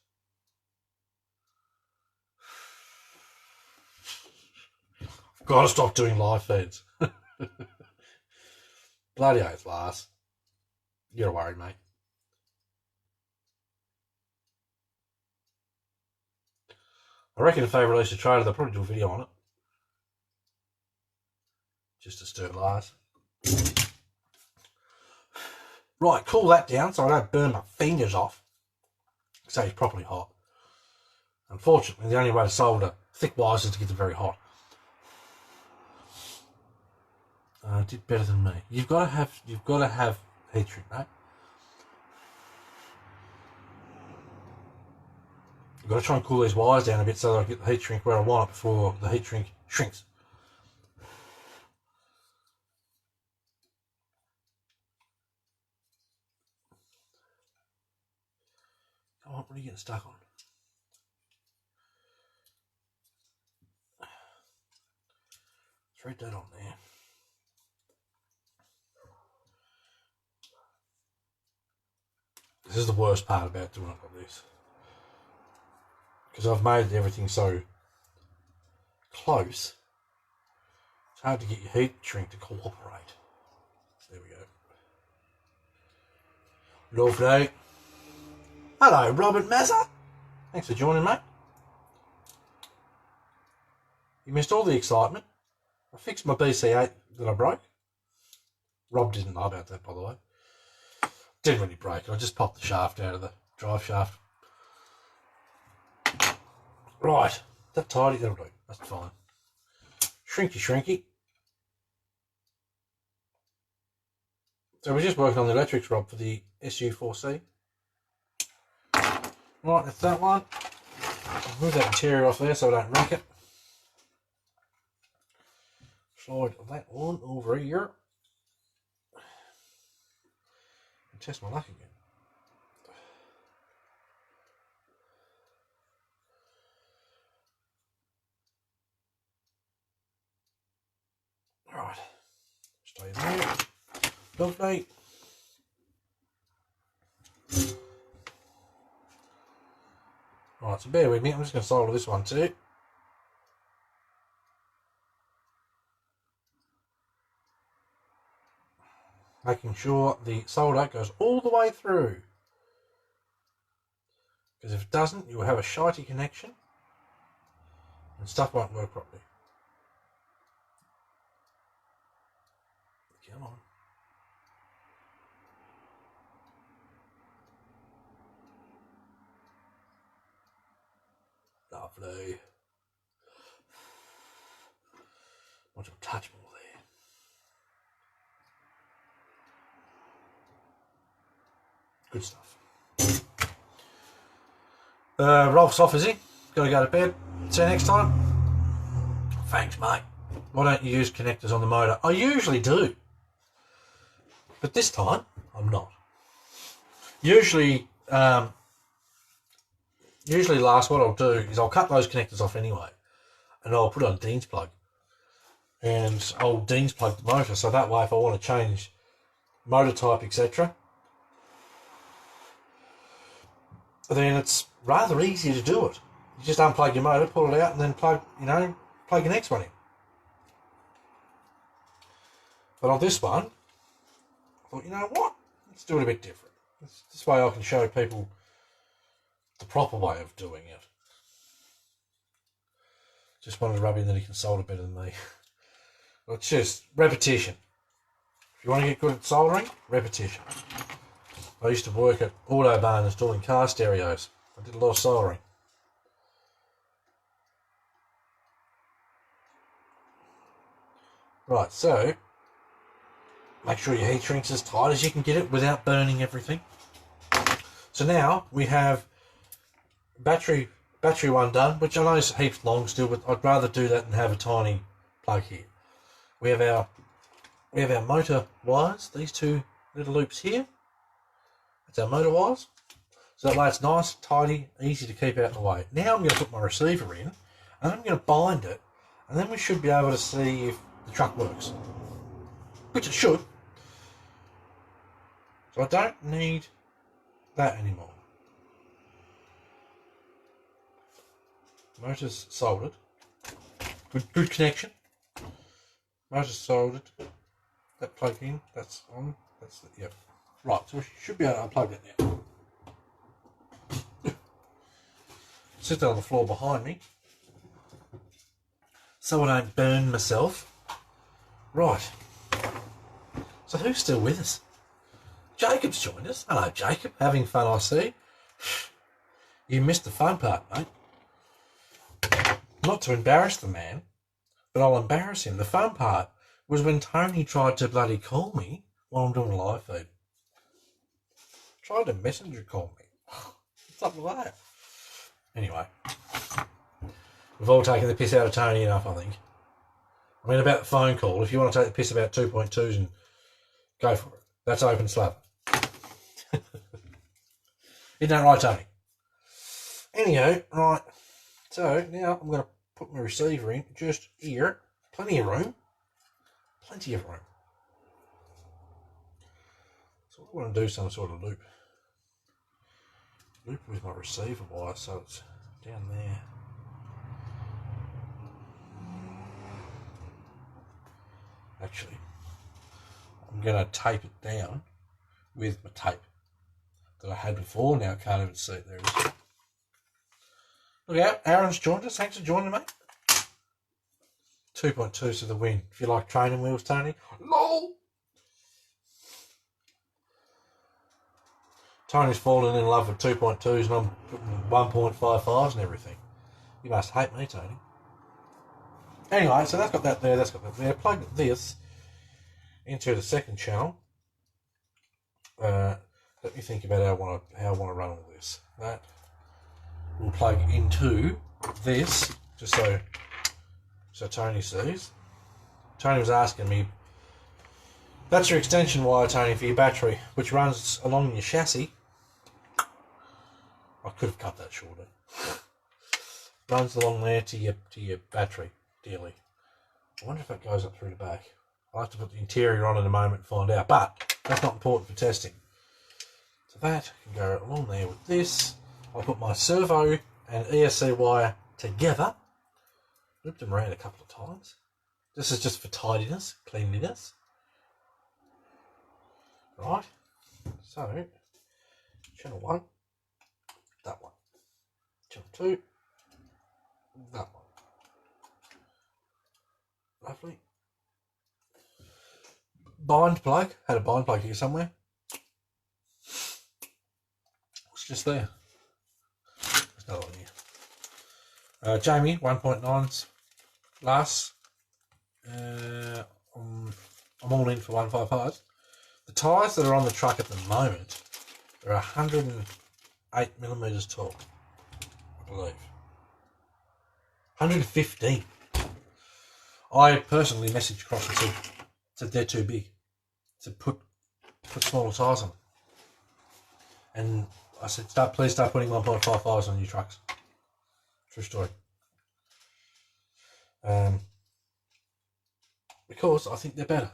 I've got to stop doing live feeds. Bloody oath, Lars. You're worried, mate. I reckon if they release a trailer, they'll probably do a video on it. Just to stir Lars. Right, cool that down so I don't burn my fingers off. So it's properly hot. Unfortunately, the only way to solder thick wires is to get them very hot. Did better than me. You've got to have heat shrink, mate. You've got to try and cool these wires down a bit so that I get the heat shrink where I want it before the heat shrink shrinks. Come on, what are you getting stuck on? Thread that on there. This is the worst part about doing it like this. Because I've made everything so close, it's hard to get your heat shrink to cooperate. There we go. Lovely. Hello, Robert Mazza. Thanks for joining, mate. You missed all the excitement. I fixed my BC8 that I broke. Rob didn't know about that, by the way. Didn't really break it. I just popped the shaft out of the drive shaft. Right, that tidy, that'll do. That's fine. Shrinky, shrinky. So we're just working on the electrics rod for the SU4C. Right, that's that one. I'll move that interior off there so I don't wreck it. Slide that one over here. And test my luck again. Right, stay there. Lovely. Right, so bear with me, I'm just going to solder this one too. Making sure the solder goes all the way through. Because if it doesn't, you'll have a shitey connection and stuff won't work properly. Come on. Lovely. Want to touch more there. Good stuff. Rolf's off, is he? Got to go to bed. See you next time. Thanks, mate. Why don't you use connectors on the motor? I usually do. But this time, I'm not. Usually last, what I'll do is I'll cut those connectors off anyway. And I'll put on Dean's plug. And I'll Dean's plug the motor. So that way, if I want to change motor type, etc., then it's rather easy to do it. You just unplug your motor, pull it out, and then plug your next one in. But on this one, I thought, you know what? Let's do it a bit different. This way I can show people the proper way of doing it. Just wanted to rub in that he can solder better than me. Well, it's just repetition. If you want to get good at soldering, repetition. I used to work at Autobahn installing car stereos. I did a lot of soldering. Right, so make sure your heat shrink's as tight as you can get it without burning everything. So now we have battery one done, which I know is heaps long still, but I'd rather do that than have a tiny plug here. We have our motor wires, these two little loops here. That's our motor wires. So that way it's nice, tidy, easy to keep out of the way. Now I'm going to put my receiver in, and I'm going to bind it, and then we should be able to see if the truck works. Which it should. So I don't need that anymore. Motor's soldered. Good connection. Motor's soldered. That plug in, that's on. That's the, yep. Right, so we should be able to unplug that now. Sit down on the floor behind me so I don't burn myself. Right. So who's still with us? Jacob's joined us. Hello, Jacob. Having fun, I see. You missed the fun part, mate. Not to embarrass the man, but I'll embarrass him. The fun part was when Tony tried to bloody call me while I'm doing a live feed. Tried to messenger call me. What's up with that? Anyway, we've all taken the piss out of Tony enough, I think. I mean, about the phone call, if you want to take the piss about 2.2s and go for it. That's open slab. Isn't that right, Tony? Anyhow, right. So now I'm going to put my receiver in just here. Plenty of room. Plenty of room. So I want to do some sort of loop. Loop with my receiver wire so it's down there. Actually, I'm going to tape it down with my tape that I had before. Now I can't even see it. There it is. Look out, Aaron's joined us. Thanks for joining, mate. 2.2 to the win. If you like training wheels, Tony. LOL! Tony's fallen in love with 2.2s and I'm putting 1.55s and everything. You must hate me, Tony. Anyway, so that's got that there, that's got that there. Plug this into the second channel. Let me think about how I want to run all this. That will plug into this, just so Tony sees. Tony was asking me, that's your extension wire, Tony, for your battery, which runs along your chassis. I could have cut that shorter. Runs along there to your battery, dearly. I wonder if that goes up through the back. I'll have to put the interior on in a moment and find out, but that's not important for testing. So that can go along there with this. I'll put my servo and ESC wire together. Loop them around a couple of times. This is just for tidiness, cleanliness. Right. So, channel 1, that one. Channel 2, that one. Lovely. Bind plug. Had a bind plug here somewhere. It's just there. There's another one here. Jamie, 1.9s. Last. I'm all in for 155s. The tyres that are on the truck at the moment are 108mm tall, I believe. 115. I personally messaged Cross and said they're too big. To put smaller tyres on them. And I said, please start putting 1.55s on your trucks. True story. Because I think they're better.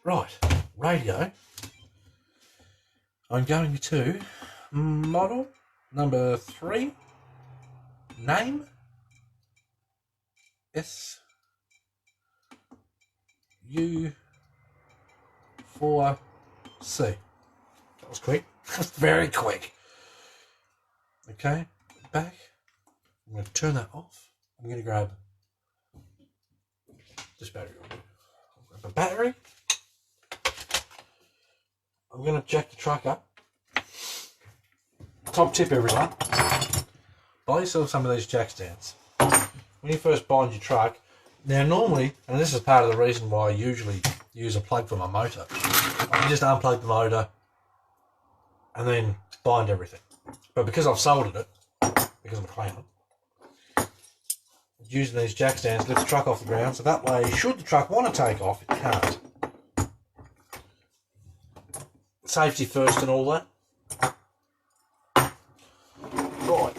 Right, radio. I'm going to model number 3, name SU4C. That was quick. That's very quick. Okay, back. I'm going to turn that off. I'm going to grab this battery. I'll grab a battery. I'm going to jack the truck up. Top tip, everyone. Buy yourself some of these jack stands. When you first bind your truck, now normally, and this is part of the reason why I usually use a plug for my motor, I can just unplug the motor and then bind everything. But because I've soldered it, because I'm a clown, using these jack stands lifts the truck off the ground, so that way, should the truck want to take off, it can't. Safety first and all that. Right.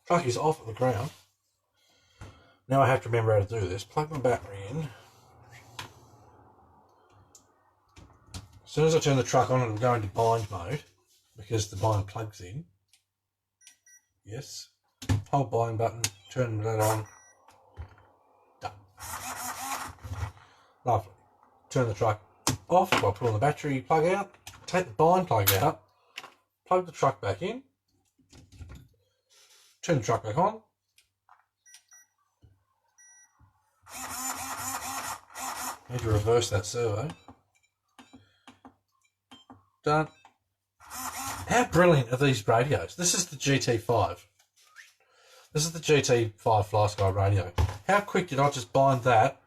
Truck is off at the ground. Now I have to remember how to do this. Plug my battery in. As soon as I turn the truck on, it'll go into bind mode because the bind plugs in. Yes. Hold bind button, turn that on. Done. Lovely. Turn the truck off by pulling the battery plug out. Take the bind plug out. Plug the truck back in. Turn the truck back on. Need to reverse that servo. Done. How brilliant are these radios? This is the GT5. This is the GT5 Fly Sky radio. How quick did I just bind that,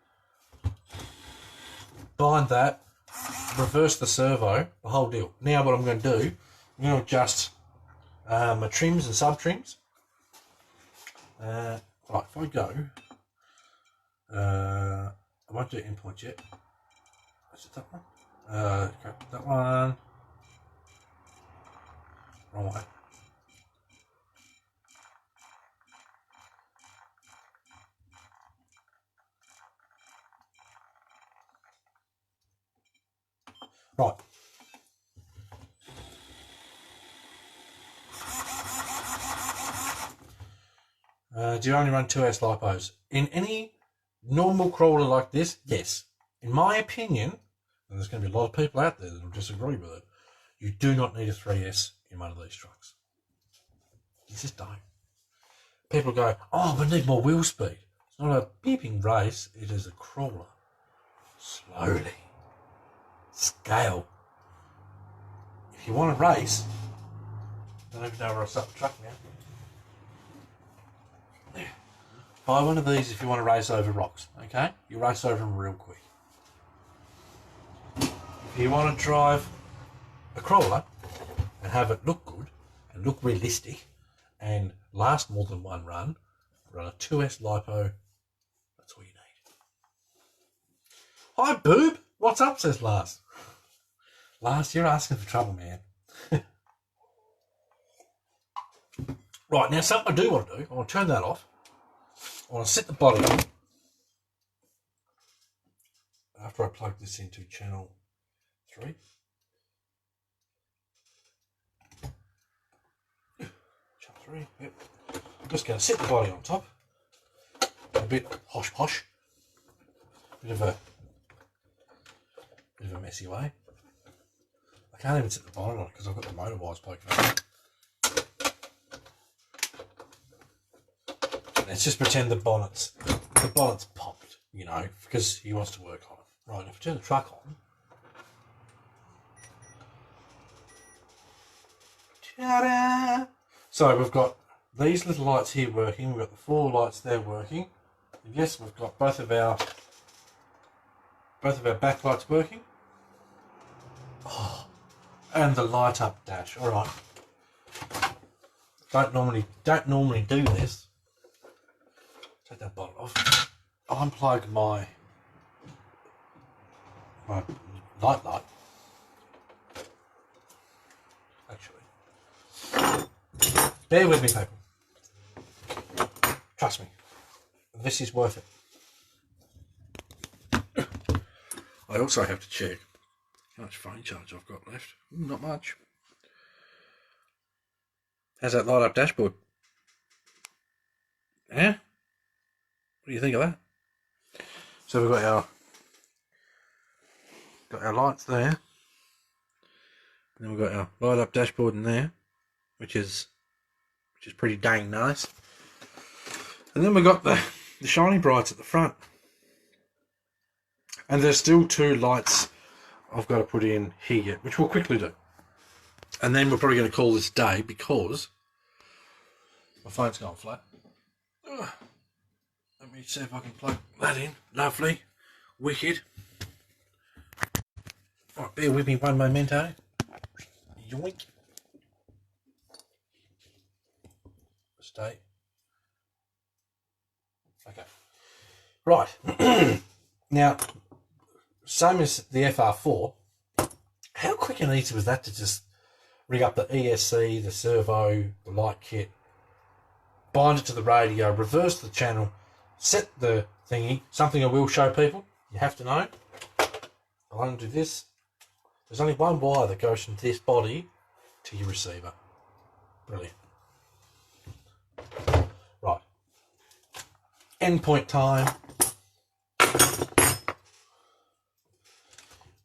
reverse the servo, the whole deal. Now what I'm going to do, I'm going to adjust my trims and sub-trims. Right, if I go, I won't do endpoint yet. Is it that one? Okay, that one. Wrong way. Right. Do you only run 2S lipos? In any normal crawler like this, yes. In my opinion, and there's going to be a lot of people out there that will disagree with it, you do not need a 3S in one of these trucks. You just don't. People go, oh, we need more wheel speed. It's not a beeping race, it is a crawler. Slowly. Scale. if you want to race, I don't even know where I stop the truck now. There. Buy one of these if you want to race over rocks, okay? You race over them real quick. If you want to drive a crawler and have it look good and look realistic and last more than one run a 2S LiPo. That's all you need. Hi, boob. What's up, says Lars. Lars, you're asking for trouble, man. Right, now something I do want to do. I want to turn that off. I want to set the body on. After I plug this into channel 3. Channel 3, yep. I'm just going to set the body on top. A bit hosh posh. Bit of a messy way. I can't even set the bonnet on it because I've got the motor wires poking out. Let's just pretend the bonnet's popped, you know, because he wants to work on it. Right, if I turn the truck on. Ta-da! So we've got these little lights here working. We've got the 4 lights there working. And yes, we've got both of our backlights working. Oh, and the light up dash. All right. Don't normally do this. Take that bonnet off. I'll unplug my light. Actually, bear with me, people. Trust me, this is worth it. I also have to check how much phone charge I've got left. Not much. How's that light up dashboard? Yeah? What do you think of that? So we've got our lights there. And then we've got our light up dashboard in there, which is pretty dang nice. And then we've got the shiny brights at the front. And there's still 2 lights I've got to put in here yet, which we'll quickly do. And then we're probably going to call this a day because my phone's gone flat. Let me see if I can plug that in. Lovely. Wicked. Right, bear with me one momento. Yoink. Stay. Okay. Right. Now, same as the FR4, how quick and easy was that to just rig up the ESC, the servo, the light kit, bind it to the radio, reverse the channel, set the thingy. Something I will show people, you have to know. I'll undo this. There's only one wire that goes from this body to your receiver. Brilliant. Right. Endpoint time.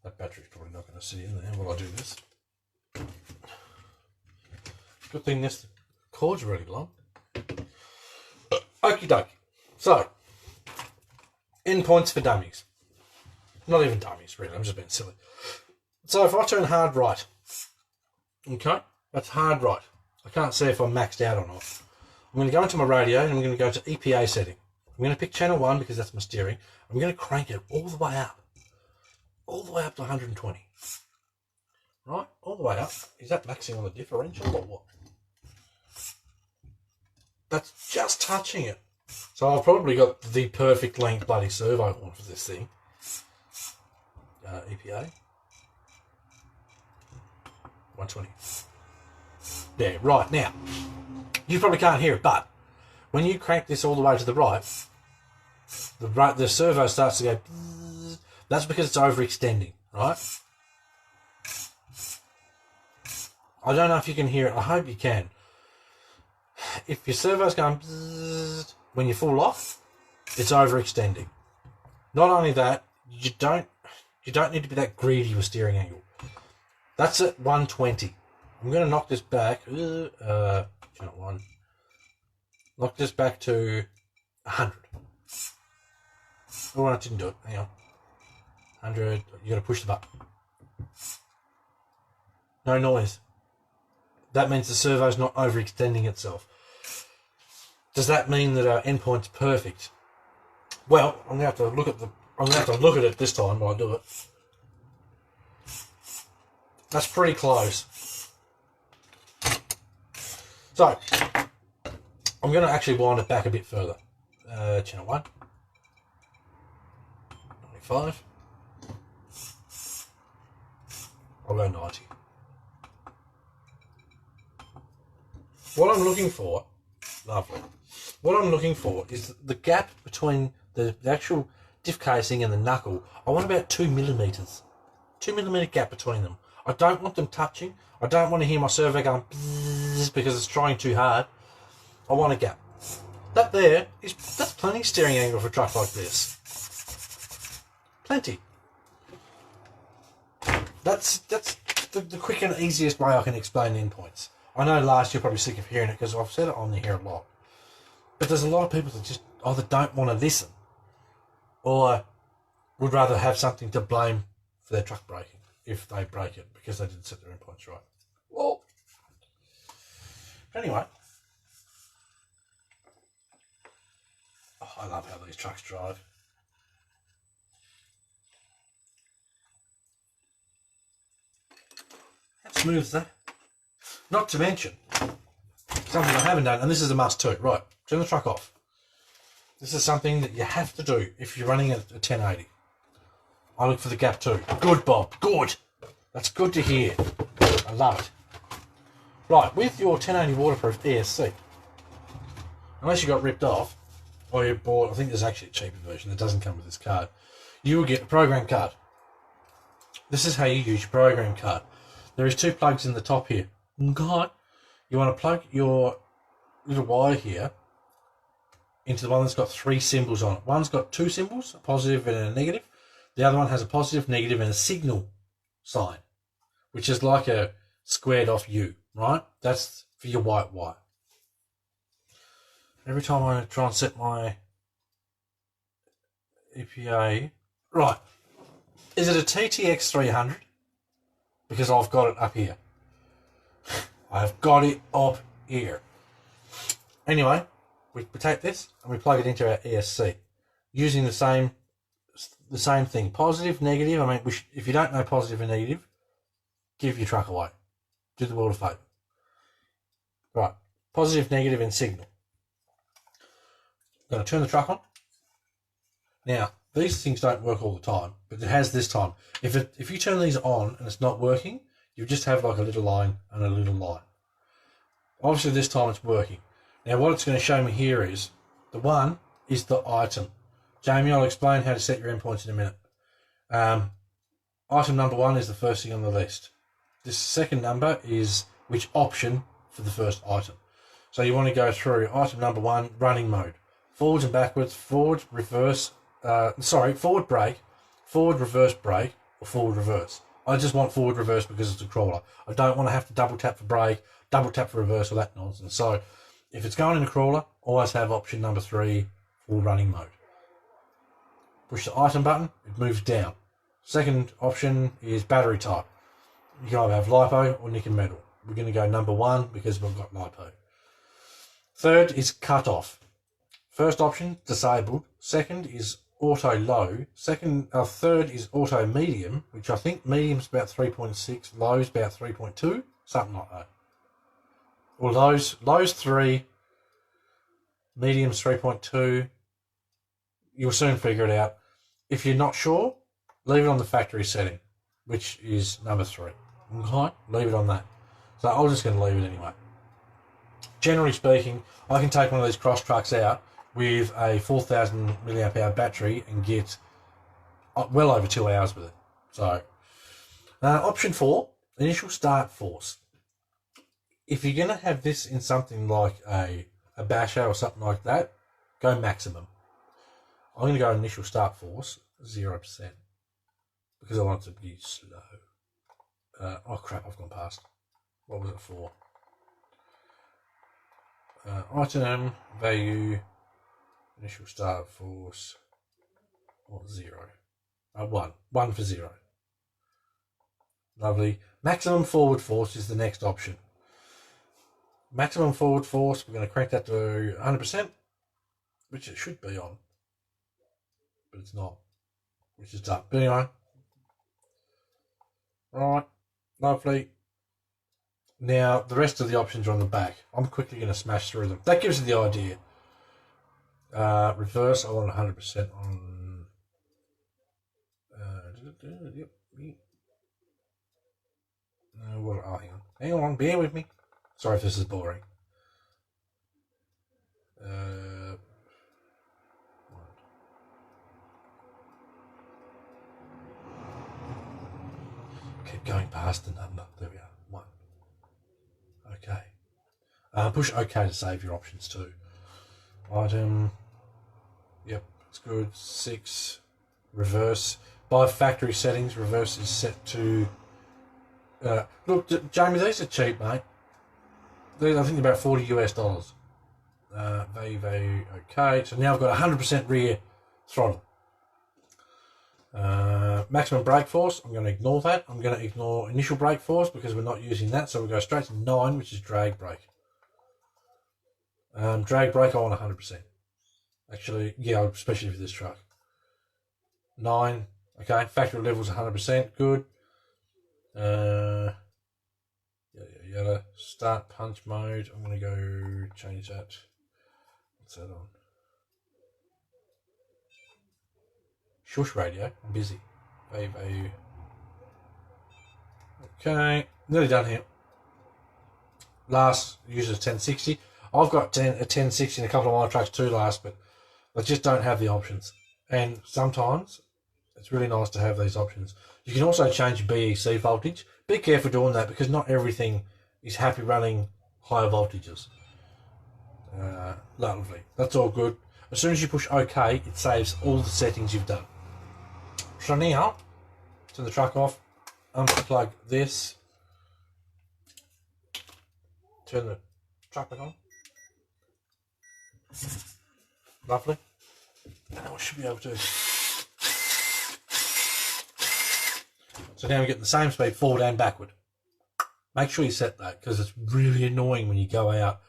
That battery's probably not going to sit in there while I do this. Good thing this cord's really long. Okie dokie. So, endpoints for dummies. Not even dummies, really. I'm just being silly. So if I turn hard right, okay, that's hard right. I can't see if I'm maxed out or not. I'm going to go into my radio and I'm going to go to EPA setting. I'm going to pick channel 1 because that's my steering. I'm going to crank it all the way up. All the way up to 120. Right? All the way up. Is that maxing on the differential or what? That's just touching it. So I've probably got the perfect length bloody servo horn for this thing. EPA. 120. There, right. Now, you probably can't hear it, but when you crank this all the way to the right, the servo starts to go. That's because it's overextending, right? I don't know if you can hear it. I hope you can. If your servo's going when you fall off, it's overextending. Not only that, you don't need to be that greedy with steering angle. That's at 120. I'm going to knock this back. Channel 1. Knock this back to 100. Oh, I didn't do it. Hang on. 100. You got to push the button. no noise. That means the servo's not overextending itself. Does that mean that our endpoint's perfect? Well, I'm gonna have to look at it this time while I do it. That's pretty close. So I'm gonna actually wind it back a bit further. Channel 1. 95. I'll go 90. What I'm looking for, lovely. What I'm looking for is the gap between the actual diff casing and the knuckle. I want about 2 millimeters. 2 millimeter gap between them. I don't want them touching. I don't want to hear my servo going bzzz because it's trying too hard. I want a gap. That's plenty steering angle for a truck like this. Plenty. That's the quick and easiest way I can explain endpoints. I know Lars, you're probably sick of hearing it because I've said it on here a lot. But there's a lot of people that just either don't want to listen or would rather have something to blame for their truck breaking if they break it because they didn't set their endpoints right. Well, anyway. Oh, I love how these trucks drive. How smooth is that? Not to mention, something I haven't done, and this is a must too. Right, turn the truck off. This is something that you have to do if you're running a 1080. I look for the gap too. Good, Bob, good. That's good to hear. I love it. Right, with your 1080 waterproof ESC, unless you got ripped off, or you bought, I think there's actually a cheaper version that doesn't come with this card, you will get a program card. This is how you use your program card. There is 2 plugs in the top here. Okay. You want to plug your little wire here into the one that's got 3 symbols on it. One's got 2 symbols, a positive and a negative. The other one has a positive, negative, and a signal sign, which is like a squared off U, right? That's for your white wire. Every time I try and set my EPA, right, is it a TTX 300? Because I've got it up here. I've got it up here. Anyway, we take this and we plug it into our ESC using the same thing. Positive, negative. I mean, if you don't know positive and negative, give your truck away. Do the world a favour. Right. Positive, negative, and signal. I'm going to turn the truck on. Now, these things don't work all the time, but it has this time. If you turn these on and it's not working, you just have like a little line and a little line. Obviously, this time it's working. Now, what it's going to show me here is the one is the item. Jamie, I'll explain how to set your endpoints in a minute. Item number 1 is the first thing on the list. This second number is which option for the first item. So you want to go through item number 1, running mode. Forwards and backwards, forward, reverse, forward brake, forward reverse brake, or forward reverse. I just want forward reverse because it's a crawler. I don't want to have to double tap for brake, double tap for reverse, or that nonsense. So if it's going in a crawler, always have option number 3 for running mode. Push the item button, it moves down. Second option is battery type. You can either have LiPo or nickel metal. We're going to go number 1 because we've got LiPo. Third is cut off. First option, disabled. Second is auto low. Third is auto medium, which I think medium's about 3.6, low's about 3.2, something like that. Or low's 3, medium's 3.2. You'll soon figure it out. If you're not sure, leave it on the factory setting, which is number 3. Okay? Leave it on that. So I'm just going to leave it anyway. Generally speaking, I can take one of these cross trucks out with a 4,000 milliamp hour battery and get well over 2 hours with it. So, option 4, initial start force. If you're going to have this in something like a basher or something like that, go maximum. I'm going to go initial start force, 0%, because I want it to be slow. Oh crap, I've gone past. What was it for? Item, value, initial start force, what, 0? 1. 1 for 0. Lovely. Maximum forward force is the next option. Maximum forward force, we're going to crank that to 100%, which it should be on, but it's not, which is done. But anyway, right, lovely. Now, the rest of the options are on the back. I'm quickly going to smash through them. That gives you the idea. Reverse, I want 100% on. Yep. Oh, hang on, bear with me. Sorry if this is boring. Keep going past the number. There we are. 1. Okay. Push OK to save your options too. Item. Yep, it's good. 6. Reverse. By factory settings, reverse is set to. Look, Jamie, these are cheap, mate. I think about $40 US. Value, okay. So now I've got 100% rear throttle. Maximum brake force, I'm going to ignore that. I'm going to ignore initial brake force because we're not using that. So we'll go straight to 9, which is drag brake. Drag brake, I want 100%. Actually, yeah, especially for this truck. 9, okay. Factory level's 100%, good. Yada. Start punch mode. I'm going to go change that. What's that on? Shush radio. I'm busy. Value. Okay. Nearly done here. Last uses 1060. I've got a 1060 in a couple of my trucks too last, but I just don't have the options. And sometimes it's really nice to have these options. You can also change BEC voltage. Be careful doing that because not everything is happy running higher voltages. Lovely. That's all good. As soon as you push OK, it saves all the settings you've done. So now, turn the truck off, unplug this, turn the truck back on. Lovely. And I should be able to. So now we're getting the same speed forward and backward. Make sure you set that because it's really annoying when you go out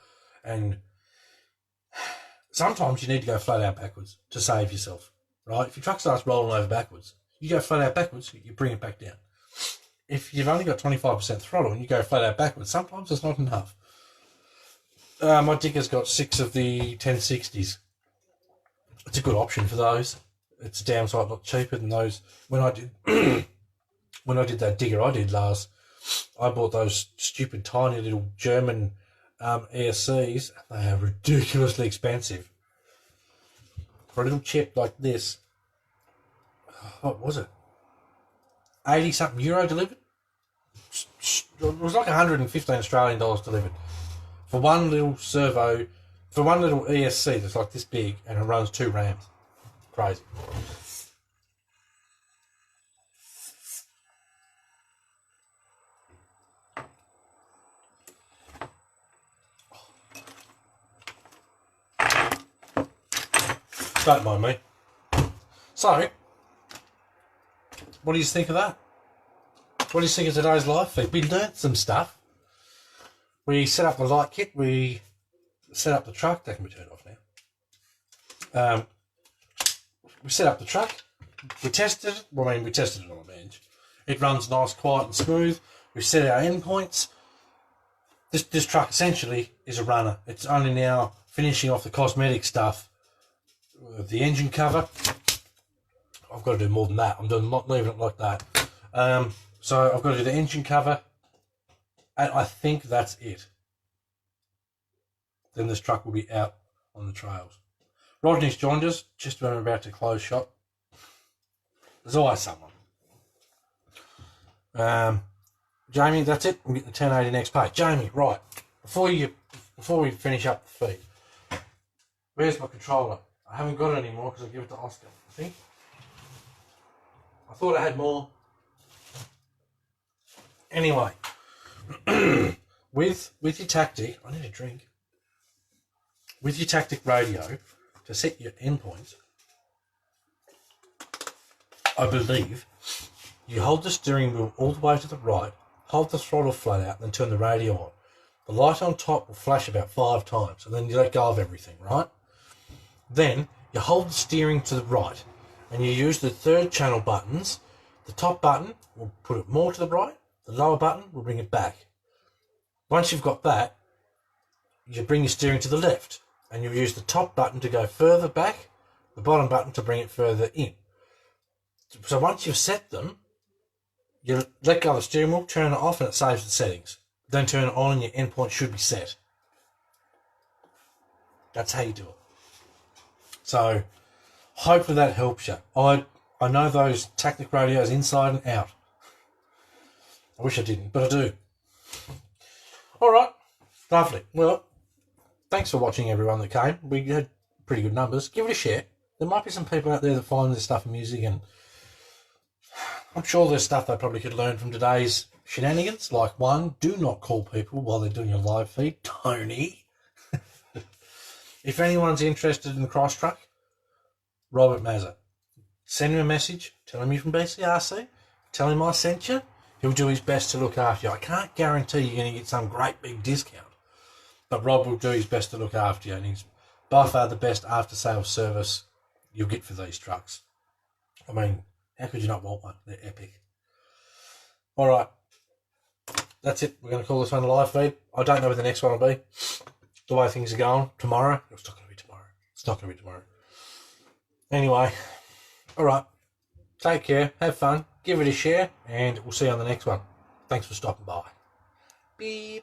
and sometimes you need to go flat out backwards to save yourself, right? If your truck starts rolling over backwards, you go flat out backwards, you bring it back down. If you've only got 25% throttle and you go flat out backwards, sometimes it's not enough. My digger's got 6 of the 1060s. It's a good option for those. It's a damn sight lot cheaper than those. When I did that digger I did last, I bought those stupid tiny little German ESCs. They are ridiculously expensive. For a little chip like this, what was it? 80 something euro delivered? It was like 115 Australian dollars delivered. For one little servo, for one little ESC that's like this big and it runs 2 rams. Crazy. Don't mind me. So, what do you think of that? What do you think of today's live feed? We learnt some stuff. We set up the light kit. We set up the truck. That can be turned off now. We set up the truck. We tested it. Well, I mean, we tested it on a bench. It runs nice, quiet and smooth. We set our endpoints. This truck essentially is a runner. It's only now finishing off the cosmetic stuff. The engine cover. I've got to do more than that. I'm not leaving it like that. So I've got to do the engine cover. And I think that's it. Then this truck will be out on the trails. Rodney's joined us just when I'm about to close shop. There's always someone. Jamie, that's it. I'm getting the 1080 next page. Jamie, right. Before we finish up the feed, where's my controller? I haven't got it anymore because I give it to Oscar. I think. I thought I had more. Anyway, with your tactic, I need a drink. With your tactic radio to set your endpoints, I believe You hold the steering wheel all the way to the right, hold the throttle flat out, then turn the radio on. The light on top will flash about 5 times, and then you let go of everything, right? Then you hold the steering to the right, and you use the third channel buttons. The top button will put it more to the right, the lower button will bring it back. Once you've got that, you bring your steering to the left, and you use the top button to go further back, the bottom button to bring it further in. So once you've set them, you let go of the steering wheel, turn it off, and it saves the settings. Then turn it on and your endpoint should be set. That's how you do it. So hopefully that helps you. I know those Technic radios inside and out. I wish I didn't, but I do. All right, lovely. Well, thanks for watching, everyone that came. We had pretty good numbers. Give it a share. There might be some people out there that find this stuff amusing, and I'm sure there's stuff they probably could learn from today's shenanigans. Like, one, do not call people while they're doing your live feed. Tony. If anyone's interested in the cross truck, Robert Mazza, send him a message, tell him you're from BCRC, tell him I sent you. He'll do his best to look after you. I can't guarantee you're going to get some great big discount, but Rob will do his best to look after you, and he's by far the best after-sales service you'll get for these trucks. I mean, how could you not want one? They're epic. All right, that's it. We're going to call this one a live feed. I don't know where the next one will be. The way things are going, tomorrow. It's not going to be tomorrow. It's not going to be tomorrow. Anyway, all right. Take care. Have fun. Give it a share, and we'll see you on the next one. Thanks for stopping by. Beep.